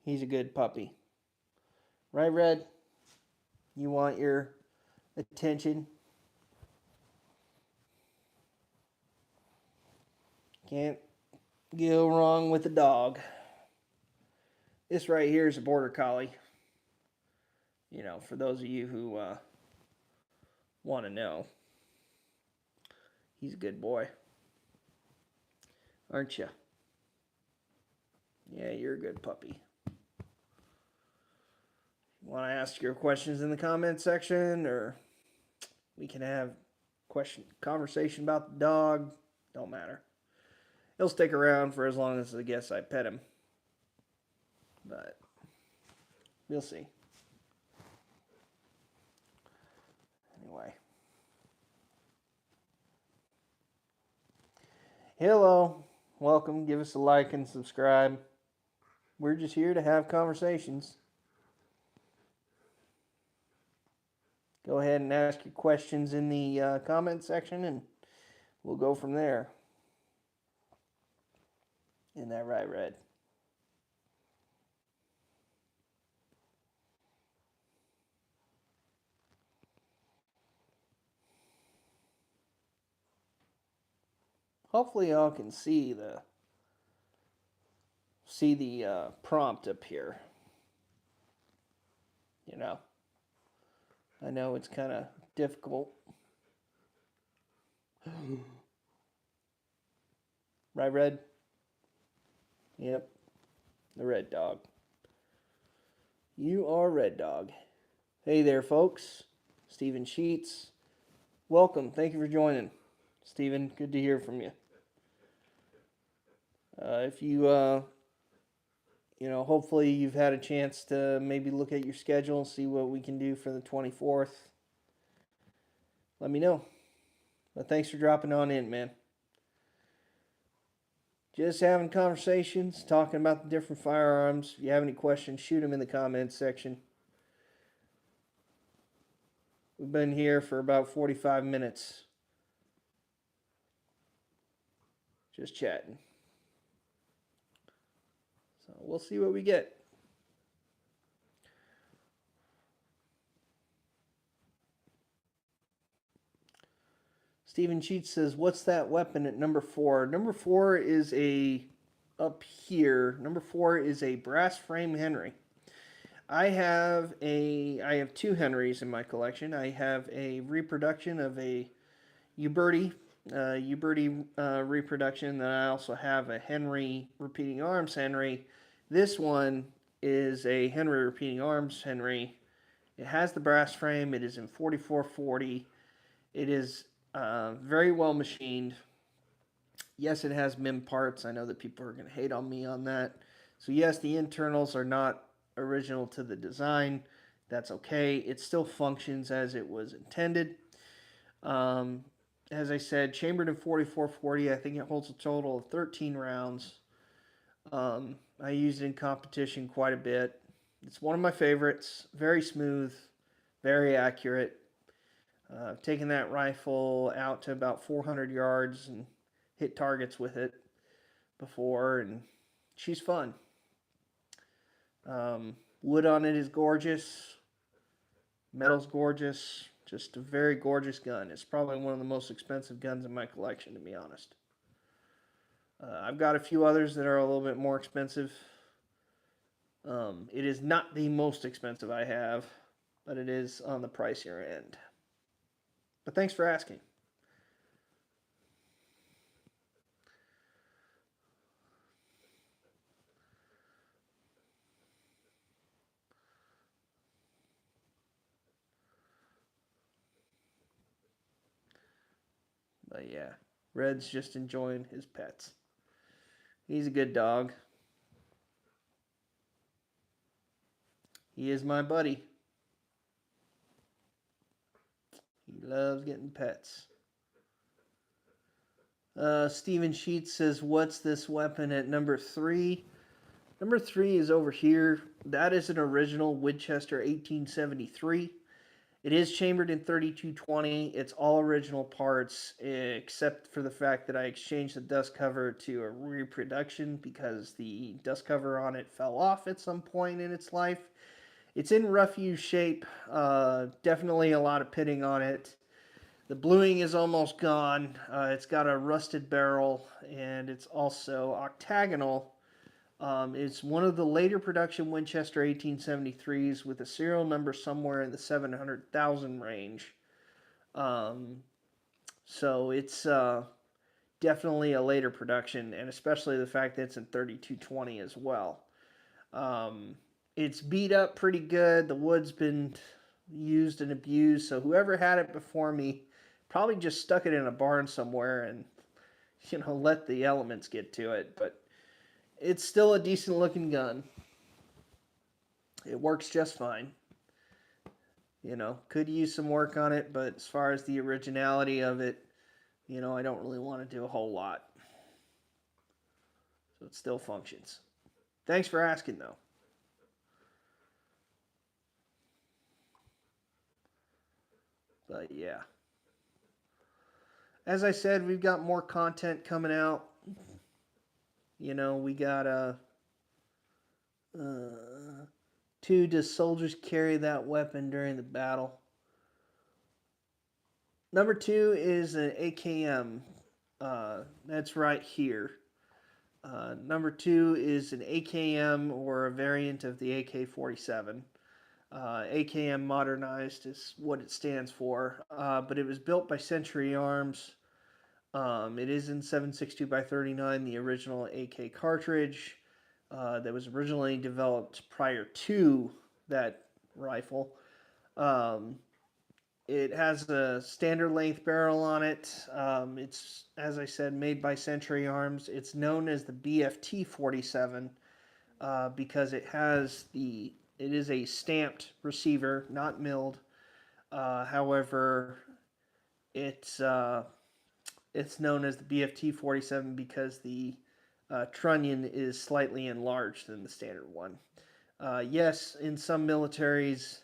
he's a good puppy. Right, Red? You want your attention? Can't go wrong with a dog. This right here is a border collie. You know, for those of you who want to know. He's a good boy. Aren't you? Yeah, you're a good puppy. You want to ask your questions in the comment section, or we can have conversation about the dog. Don't matter. He'll stick around for as long as I guess I pet him. But we'll see. Anyway. Hello. Welcome. Give us a like and subscribe. We're just here to have conversations. Go ahead and ask your questions in the comment section, and we'll go from there. Isn't that right, Red? Hopefully y'all can see the prompt up here. You know, I know it's kind of difficult. Right, Red? Yep, the Red Dog. You are Red Dog. Hey there, folks. Stephen Sheets. Welcome. Thank you for joining. Stephen, good to hear from you. If you, hopefully you've had a chance to maybe look at your schedule and see what we can do for the 24th. Let me know. But thanks for dropping on in, man. Just having conversations, talking about the different firearms. If you have any questions, shoot them in the comments section. We've been here for about 45 minutes. Just chatting. So we'll see what we get. Stephen Cheats says, what's that weapon at number 4? Number 4 is up here. Number 4 is a brass frame Henry. I have 2 Henrys in my collection. I have a reproduction of a Uberti reproduction. Then I also have a Henry repeating arms Henry. This one is a Henry repeating arms Henry. It has the brass frame. It is in 4440. It is very well machined. Yes, it has MIM parts. I know that people are going to hate on me on that. So yes, the internals are not original to the design. That's okay. It still functions as it was intended. Um, as I said, chambered in 4440. I think it holds a total of 13 rounds. I used it in competition quite a bit. It's one of my favorites. Very smooth, very accurate. I've taken that rifle out to about 400 yards and hit targets with it before, and she's fun. Wood on it is gorgeous. Metal's gorgeous. Just a very gorgeous gun. It's probably one of the most expensive guns in my collection, to be honest. I've got a few others that are a little bit more expensive. It is not the most expensive I have, but it is on the pricier end. But thanks for asking. But yeah, Red's just enjoying his pets. He's a good dog. He is my buddy. He loves getting pets. Steven Sheets says, what's this weapon at number 3? Number 3 is over here. That is an original Winchester 1873. It is chambered in 3220. It's all original parts, except for the fact that I exchanged the dust cover to a reproduction because the dust cover on it fell off at some point in its life. It's in rough use shape. Definitely a lot of pitting on it. The bluing is almost gone. It's got a rusted barrel, and it's also octagonal. It's one of the later production Winchester 1873s with a serial number somewhere in the 700,000 range. So it's definitely a later production, and especially the fact that it's in 3220 as well. It's beat up pretty good. The wood's been used and abused, so whoever had it before me probably just stuck it in a barn somewhere and, let the elements get to it. But it's still a decent looking gun. It works just fine. Could use some work on it, but as far as the originality of it, I don't really want to do a whole lot. So it still functions. Thanks for asking, though. But yeah. As I said, we've got more content coming out. We got 2, does soldiers carry that weapon during the battle? Number 2 is an AKM. That's right here. Number 2 is an AKM or a variant of the AK-47. AKM modernized is what it stands for, but it was built by Century Arms. It is in 7.62x39, the original AK cartridge that was originally developed prior to that rifle. It has a standard length barrel on it. It's, as I said, made by Century Arms. It's known as the BFT-47 because it is a stamped receiver, not milled. However, it's known as the BFT-47 because the trunnion is slightly enlarged than the standard one. Yes, in some militaries,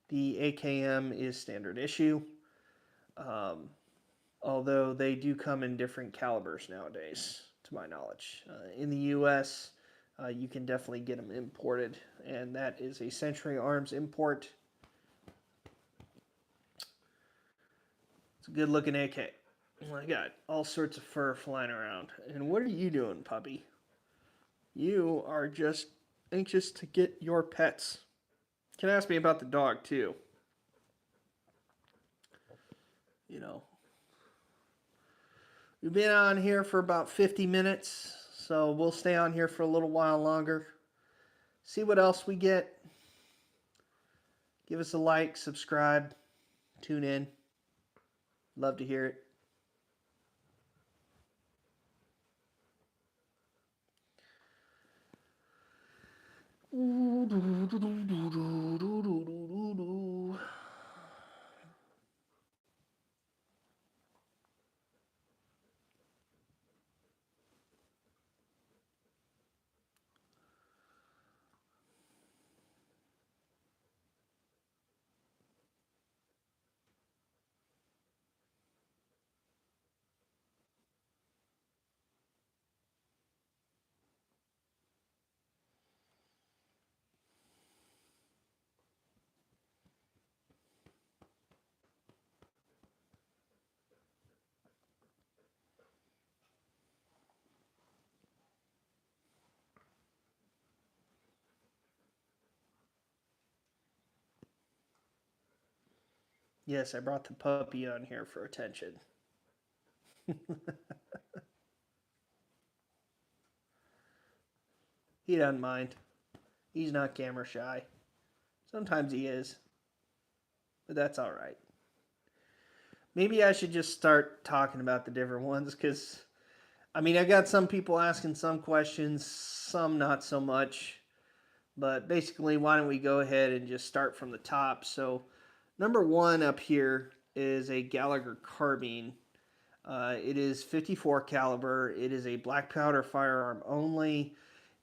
the AKM is standard issue, although they do come in different calibers nowadays, to my knowledge. In the U.S., you can definitely get them imported, and that is a Century Arms import. It's a good-looking AK. I got all sorts of fur flying around. And what are you doing, puppy? You are just anxious to get your pets. You can ask me about the dog, too. We've been on here for about 50 minutes, so we'll stay on here for a little while longer. See what else we get. Give us a like, subscribe, tune in. Love to hear it. Yes, I brought the puppy on here for attention. He doesn't mind. He's not camera shy. Sometimes he is, but that's all right. Maybe I should just start talking about the different ones because, I mean, I got some people asking some questions, some not so much. But basically, why don't we go ahead and just start from the top? So, number one up here is a Gallagher carbine. It is 54 caliber. It is a black powder firearm only.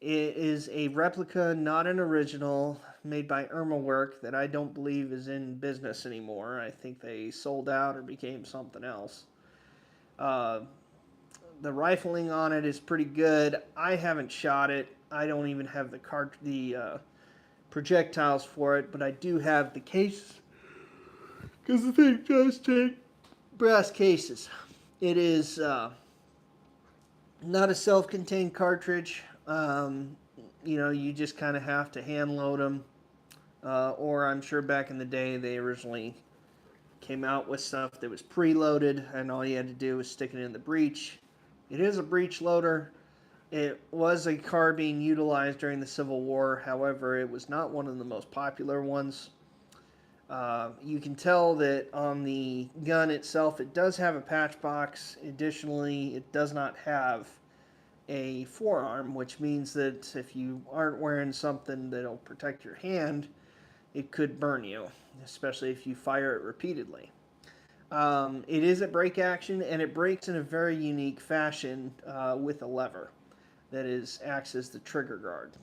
It is a replica, not an original, made by Irma Work that I don't believe is in business anymore. I think they sold out or became something else. Uh, the rifling on it is pretty good. I haven't shot it. I don't even have the projectiles for it, but I do have the case because the thing does take brass cases. It is not a self-contained cartridge. You just kind of have to hand load them, or I'm sure back in the day they originally came out with stuff that was preloaded, and all you had to do was stick it in the breech. It is a breech loader. It was a carbine utilized during the Civil War. However, it was not one of the most popular ones. You can tell that on the gun itself, it does have a patch box. Additionally, it does not have a forearm, which means that if you aren't wearing something that'll protect your hand, it could burn you, especially if you fire it repeatedly. It is a break action, and it breaks in a very unique fashion with a lever that acts as the trigger guard.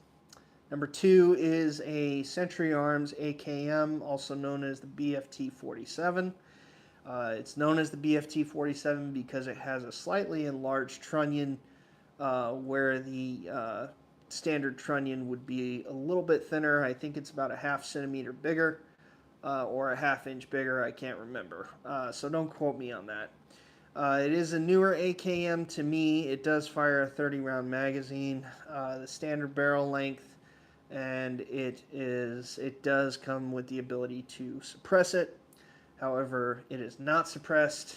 Number two is a Century Arms AKM, also known as the BFT 47. It's known as the BFT 47 because it has a slightly enlarged trunnion where the standard trunnion would be a little bit thinner. I think it's about a half centimeter bigger or a half inch bigger. I can't remember. So don't quote me on that. It is a newer AKM to me. It does fire a 30 round magazine, the standard barrel length, and it does come with the ability to suppress it. However, it is not suppressed,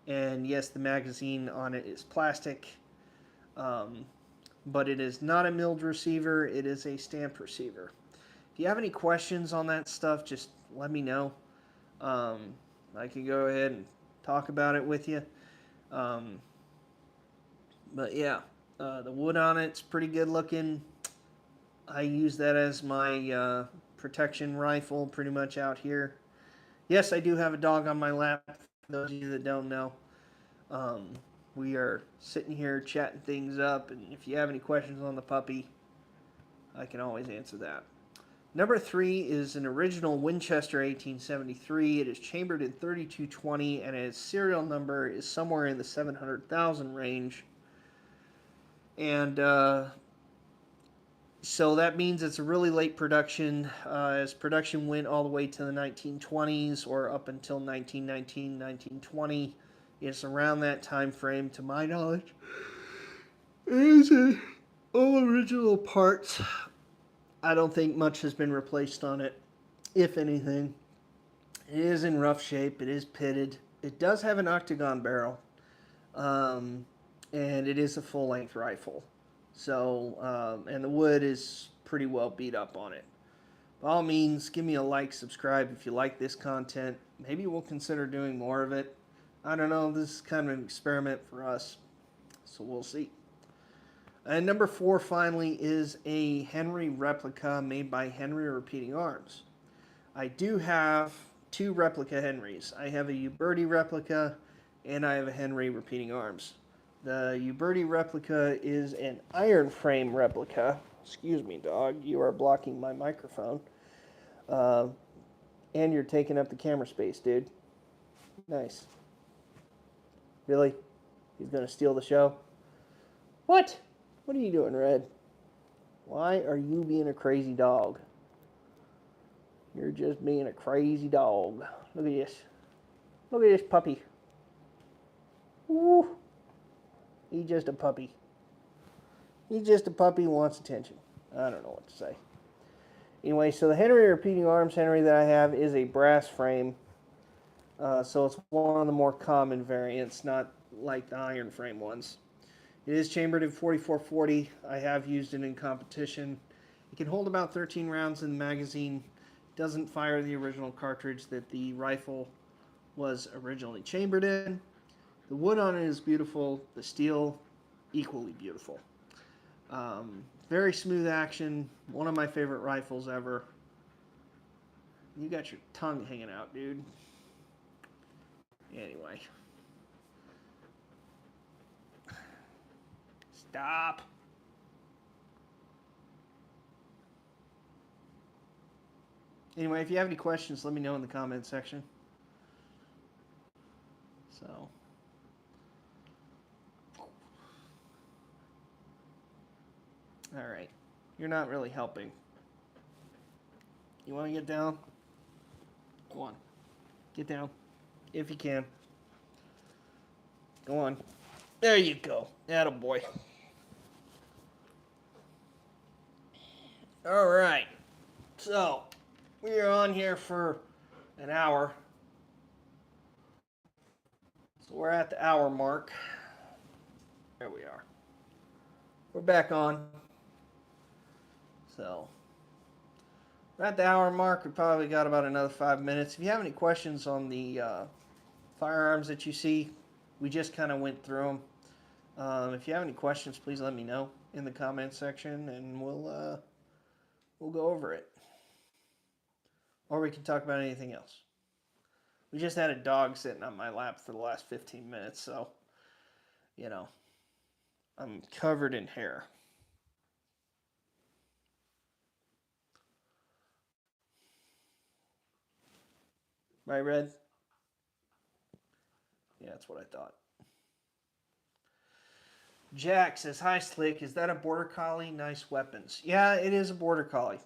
and yes, the magazine on it is plastic, but it is not a milled receiver. It is a stamped receiver. If you have any questions on that stuff, just let me know. I can go ahead and talk about it with you. Um, but yeah, the wood on it's pretty good looking. I use that as my protection rifle pretty much out here. Yes, I do have a dog on my lap, for those of you that don't know. Um, we are sitting here chatting things up, and if you have any questions on the puppy, I can always answer that. Number three is an original Winchester 1873. It is chambered in 3220, and its serial number is somewhere in the 700,000 range. And so that means it's a really late production, as production went all the way to the 1920s or up until 1919, 1920. It's around that time frame, to my knowledge. It is all original parts. I don't think much has been replaced on it, if anything. It is in rough shape. It is pitted. It does have an octagon barrel, um, and it is a full-length rifle. So, and the wood is pretty well beat up on it. By all means, give me a like, subscribe if you like this content. Maybe we'll consider doing more of it. I don't know. This is kind of an experiment for us, so we'll see. And number 4, finally, is a Henry replica made by Henry Repeating Arms. I do have 2 replica Henrys. I have a Uberti replica, and I have a Henry Repeating Arms. The Uberti replica is an iron frame replica. Excuse me, dog. You are blocking my microphone. Uh, and you're taking up the camera space, dude. Nice. Really? He's going to steal the show? What? What are you doing, Red? Why are you being a crazy dog? You're just being a crazy dog. Look at this. Look at this puppy. Woo. He's just a puppy. He's just a puppy who wants attention. I don't know what to say. Anyway, so the Henry Repeating Arms Henry that I have is a brass frame. So it's one of the more common variants, not like the iron frame ones. It is chambered in 4440. I have used it in competition. It can hold about 13 rounds in the magazine. It doesn't fire the original cartridge that the rifle was originally chambered in. The wood on it is beautiful. The steel, equally beautiful. Very smooth action. One of my favorite rifles ever. You got your tongue hanging out, dude. Anyway. Stop. Anyway, if you have any questions, let me know in the comments section. So. All right. You're not really helping. You want to get down? Go on. Get down. If you can. Go on. There you go. Attaboy. All right. So, we are on here for an hour. So we're at the hour mark. There we are. We're back on. So, we're at the hour mark. We probably got about another 5 minutes. If you have any questions on the firearms that you see, we just kind of went through them. If you have any questions, please let me know in the comments section, and we'll go over it. Or we can talk about anything else. We just had a dog sitting on my lap for the last 15 minutes, so, you know, I'm covered in hair. Right, Red? Yeah, that's what I thought. Jack says, hi, Slick. Is that a Border Collie? Nice weapons. Yeah, it is a Border Collie.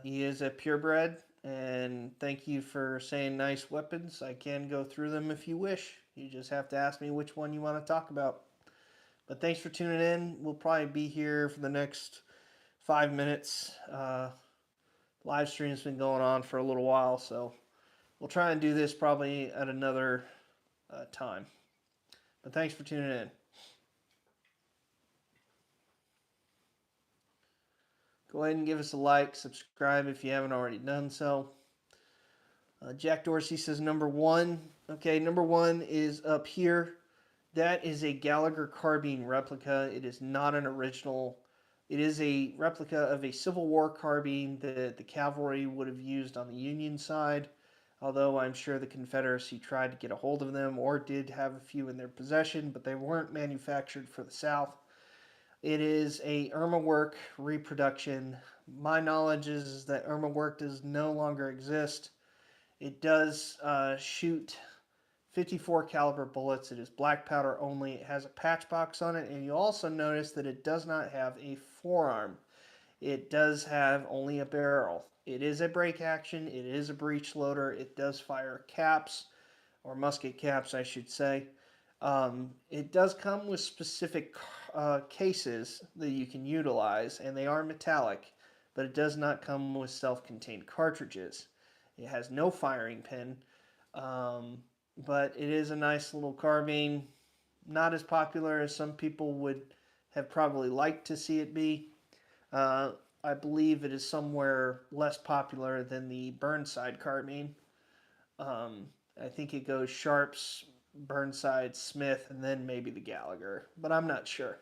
He is a purebred, and thank you for saying nice weapons. I can go through them if you wish. You just have to ask me which one you want to talk about. But thanks for tuning in. We'll probably be here for the next 5 minutes. Live stream's been going on for a little while, so we'll try and do this probably at another time. But thanks for tuning in. Go ahead and give us a like, subscribe if you haven't already done so. Jack Dorsey says number 1. Okay, number 1 is up here. That is a Gallagher carbine replica. It is not an original. It is a replica of a Civil War carbine that the cavalry would have used on the Union side, although I'm sure the Confederacy tried to get a hold of them or did have a few in their possession, but they weren't manufactured for the South. It is a Irma Work reproduction. My knowledge is that Irma Work does no longer exist. It does shoot 54 caliber bullets. It is black powder only. It has a patch box on it, and you also notice that it does not have a forearm. It does have only a barrel. It is a break action. It is a breech loader. It does fire caps, or musket caps, I should say. It does come with specific cases that you can utilize, and they are metallic, but it does not come with self-contained cartridges. It has no firing pin, but it is a nice little carbine. Not as popular as some people would have probably liked to see it be. I believe it is somewhere less popular than the Burnside carbine. I think it goes Sharps, Burnside, Smith, and then maybe the Gallagher, but I'm not sure.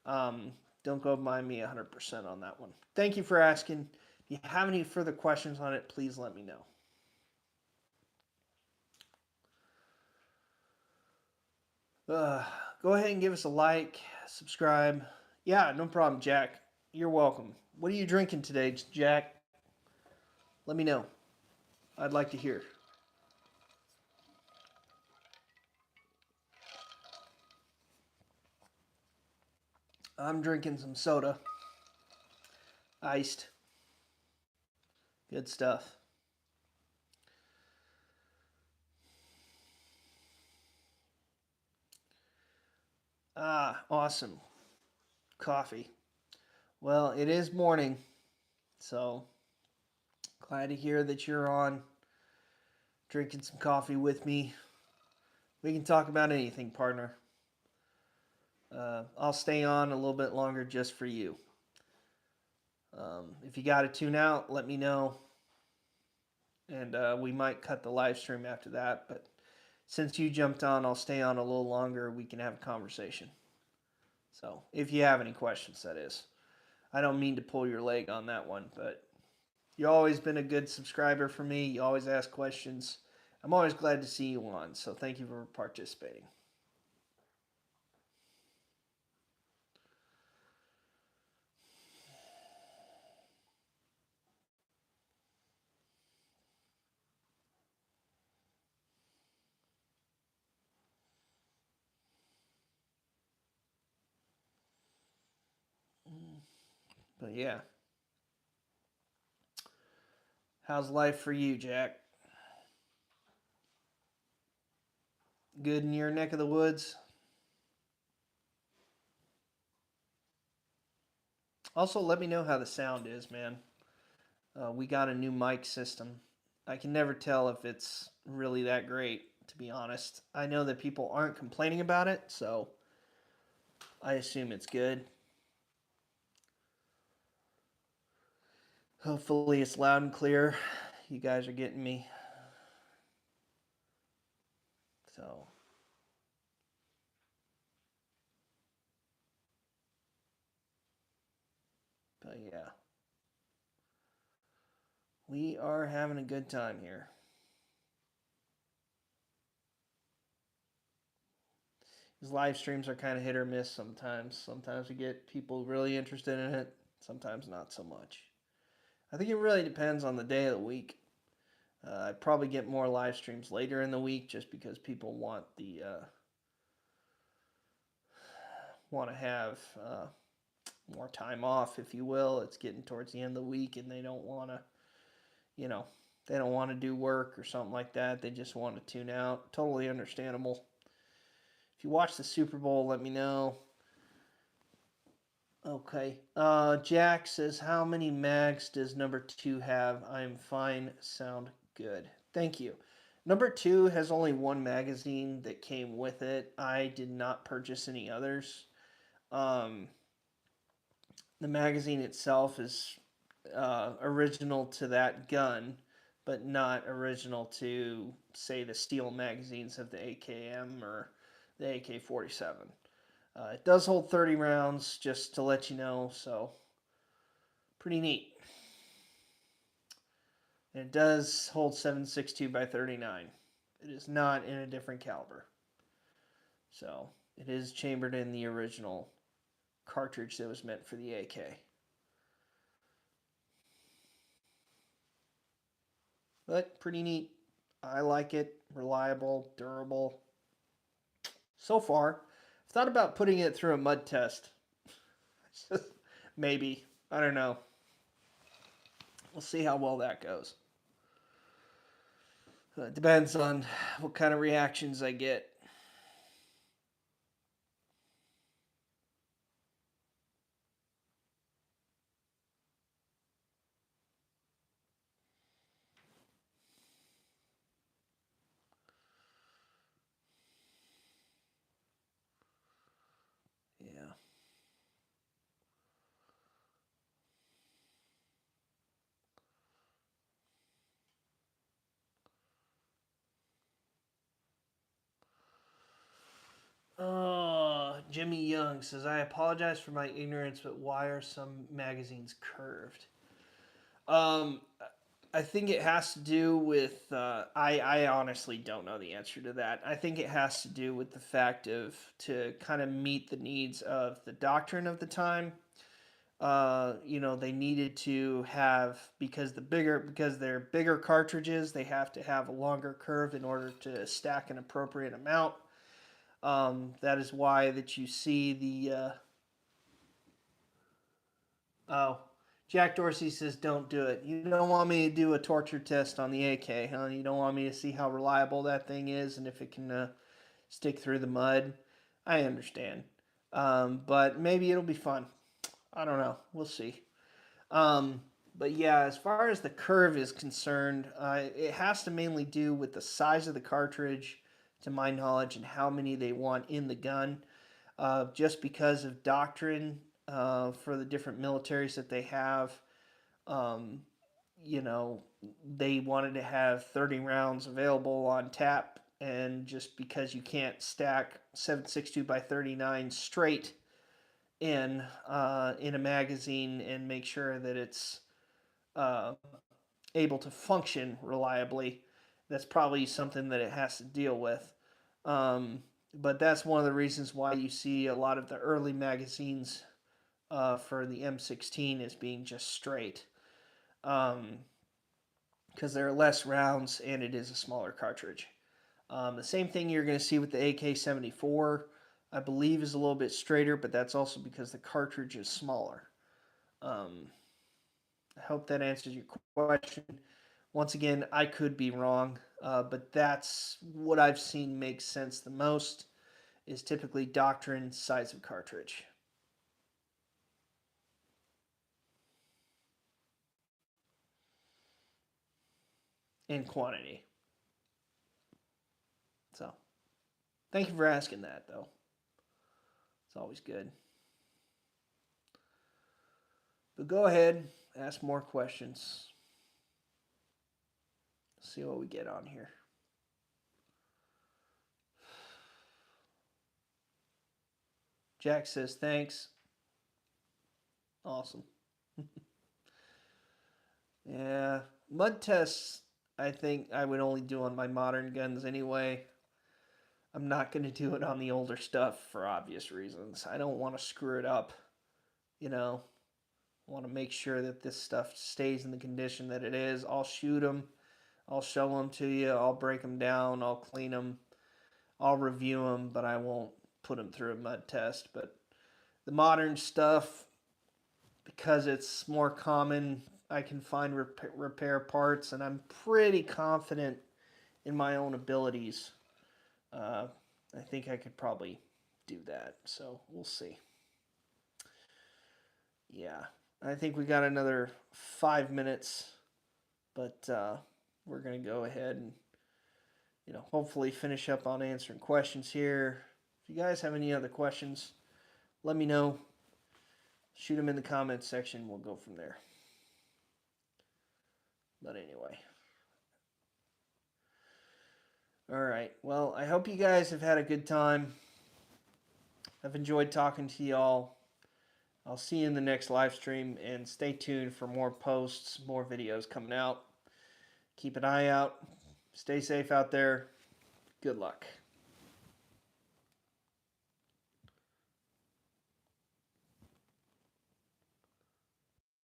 Don't go mind me 100% on that one. Thank you for asking. If you have any further questions on it, please let me know. Go ahead and give us a like, subscribe. Yeah, no problem, Jack. You're welcome. What are you drinking today, Jack? Let me know. I'd like to hear. I'm drinking some soda. Iced. Good stuff. Ah, awesome. Coffee. Well, it is morning, so glad to hear that you're on drinking some coffee with me. We can talk about anything, partner. I'll stay on a little bit longer just for you. If you got to tune out, let me know. And we might cut the live stream after that. But since you jumped on, I'll stay on a little longer. We can have a conversation. So if you have any questions, that is. I don't mean to pull your leg on that one, but you've always been a good subscriber for me. You always ask questions. I'm always glad to see you on. So thank you for participating. But yeah. How's life for you, Jack? Good in your neck of the woods? Also, let me know how the sound is, man. We got a new mic system. I can never tell if it's really that great, to be honest. I know that people aren't complaining about it, so I assume it's good. Hopefully, it's loud and clear. You guys are getting me. So, but yeah. We are having a good time here. These live streams are kind of hit or miss sometimes. Sometimes we get people really interested in it, sometimes not so much. I think it really depends on the day of the week. I probably get more live streams later in the week just because people want to have more time off, if you will. It's getting towards the end of the week, and they don't want to, you know, they don't want to do work or something like that. They just want to tune out. Totally understandable. If you watch the Super Bowl, let me know. Okay. Jack says, how many mags does number 2 have? I'm fine. Sound good. Thank you. Number 2 has only one magazine that came with it. I did not purchase any others. Um, the magazine itself is original to that gun, but not original to, say, the steel magazines of the AKM or the AK-47. It does hold 30 rounds, just to let you know, so pretty neat. And it does hold 7.62 by 39. It is not in a different caliber. So it is chambered in the original cartridge that was meant for the AK. But pretty neat. I like it. Reliable, durable. So far, I've thought about putting it through a mud test. Maybe. I don't know. We'll see how well that goes. It depends on what kind of reactions I get. Yeah. Jimmy Young says, I apologize for my ignorance, but why are some magazines curved? Um, I think it has to do with, I honestly don't know the answer to that. I think it has to do with the fact of to kind of meet the needs of the doctrine of the time. They needed to have, because they're bigger cartridges, they have to have a longer curve in order to stack an appropriate amount. That is why that you see the oh, Jack Dorsey says don't do it. You don't want me to do a torture test on the AK, huh? You don't want me to see how reliable that thing is and if it can stick through the mud. I understand, but maybe it'll be fun. I don't know. We'll see. Um, but yeah, as far as the curve is concerned, it has to mainly do with the size of the cartridge, to my knowledge, and how many they want in the gun. Just because of doctrine for the different militaries that they have, um, you know, they wanted to have 30 rounds available on tap, and just because you can't stack 7.62 by 39 straight in a magazine and make sure that it's uh, able to function reliably. That's probably something that it has to deal with. But that's one of the reasons why you see a lot of the early magazines for the M16 as being just straight. Because there are less rounds and it is a smaller cartridge. The same thing you're going to see with the AK-74, I believe, is a little bit straighter, but that's also because the cartridge is smaller. I hope that answers your question. Once again, I could be wrong, but that's what I've seen makes sense the most, is typically doctrine, size of cartridge, and quantity. So, thank you for asking that, though. It's always good. But go ahead, ask more questions. See what we get on here. Jack says thanks. Awesome. Yeah, mud tests, I think I would only do on my modern guns anyway. I'm not going to do it on the older stuff for obvious reasons. I don't want to screw it up, you know. I want to make sure that this stuff stays in the condition that it is. I'll shoot them. I'll show them to you. I'll break them down. I'll clean them. I'll review them, but I won't put them through a mud test. But the modern stuff, because it's more common, I can find repair parts, and I'm pretty confident in my own abilities. I think I could probably do that, so we'll see. Yeah, I think we got another 5 minutes, but we're gonna go ahead and hopefully finish up on answering questions here. If you guys have any other questions, let me know. Shoot them in the comments section. We'll go from there. But anyway. All right. Well, I hope you guys have had a good time. I've enjoyed talking to y'all. I'll see you in the next live stream, and stay tuned for more posts, more videos coming out. Keep an eye out. Stay safe out there. Good luck.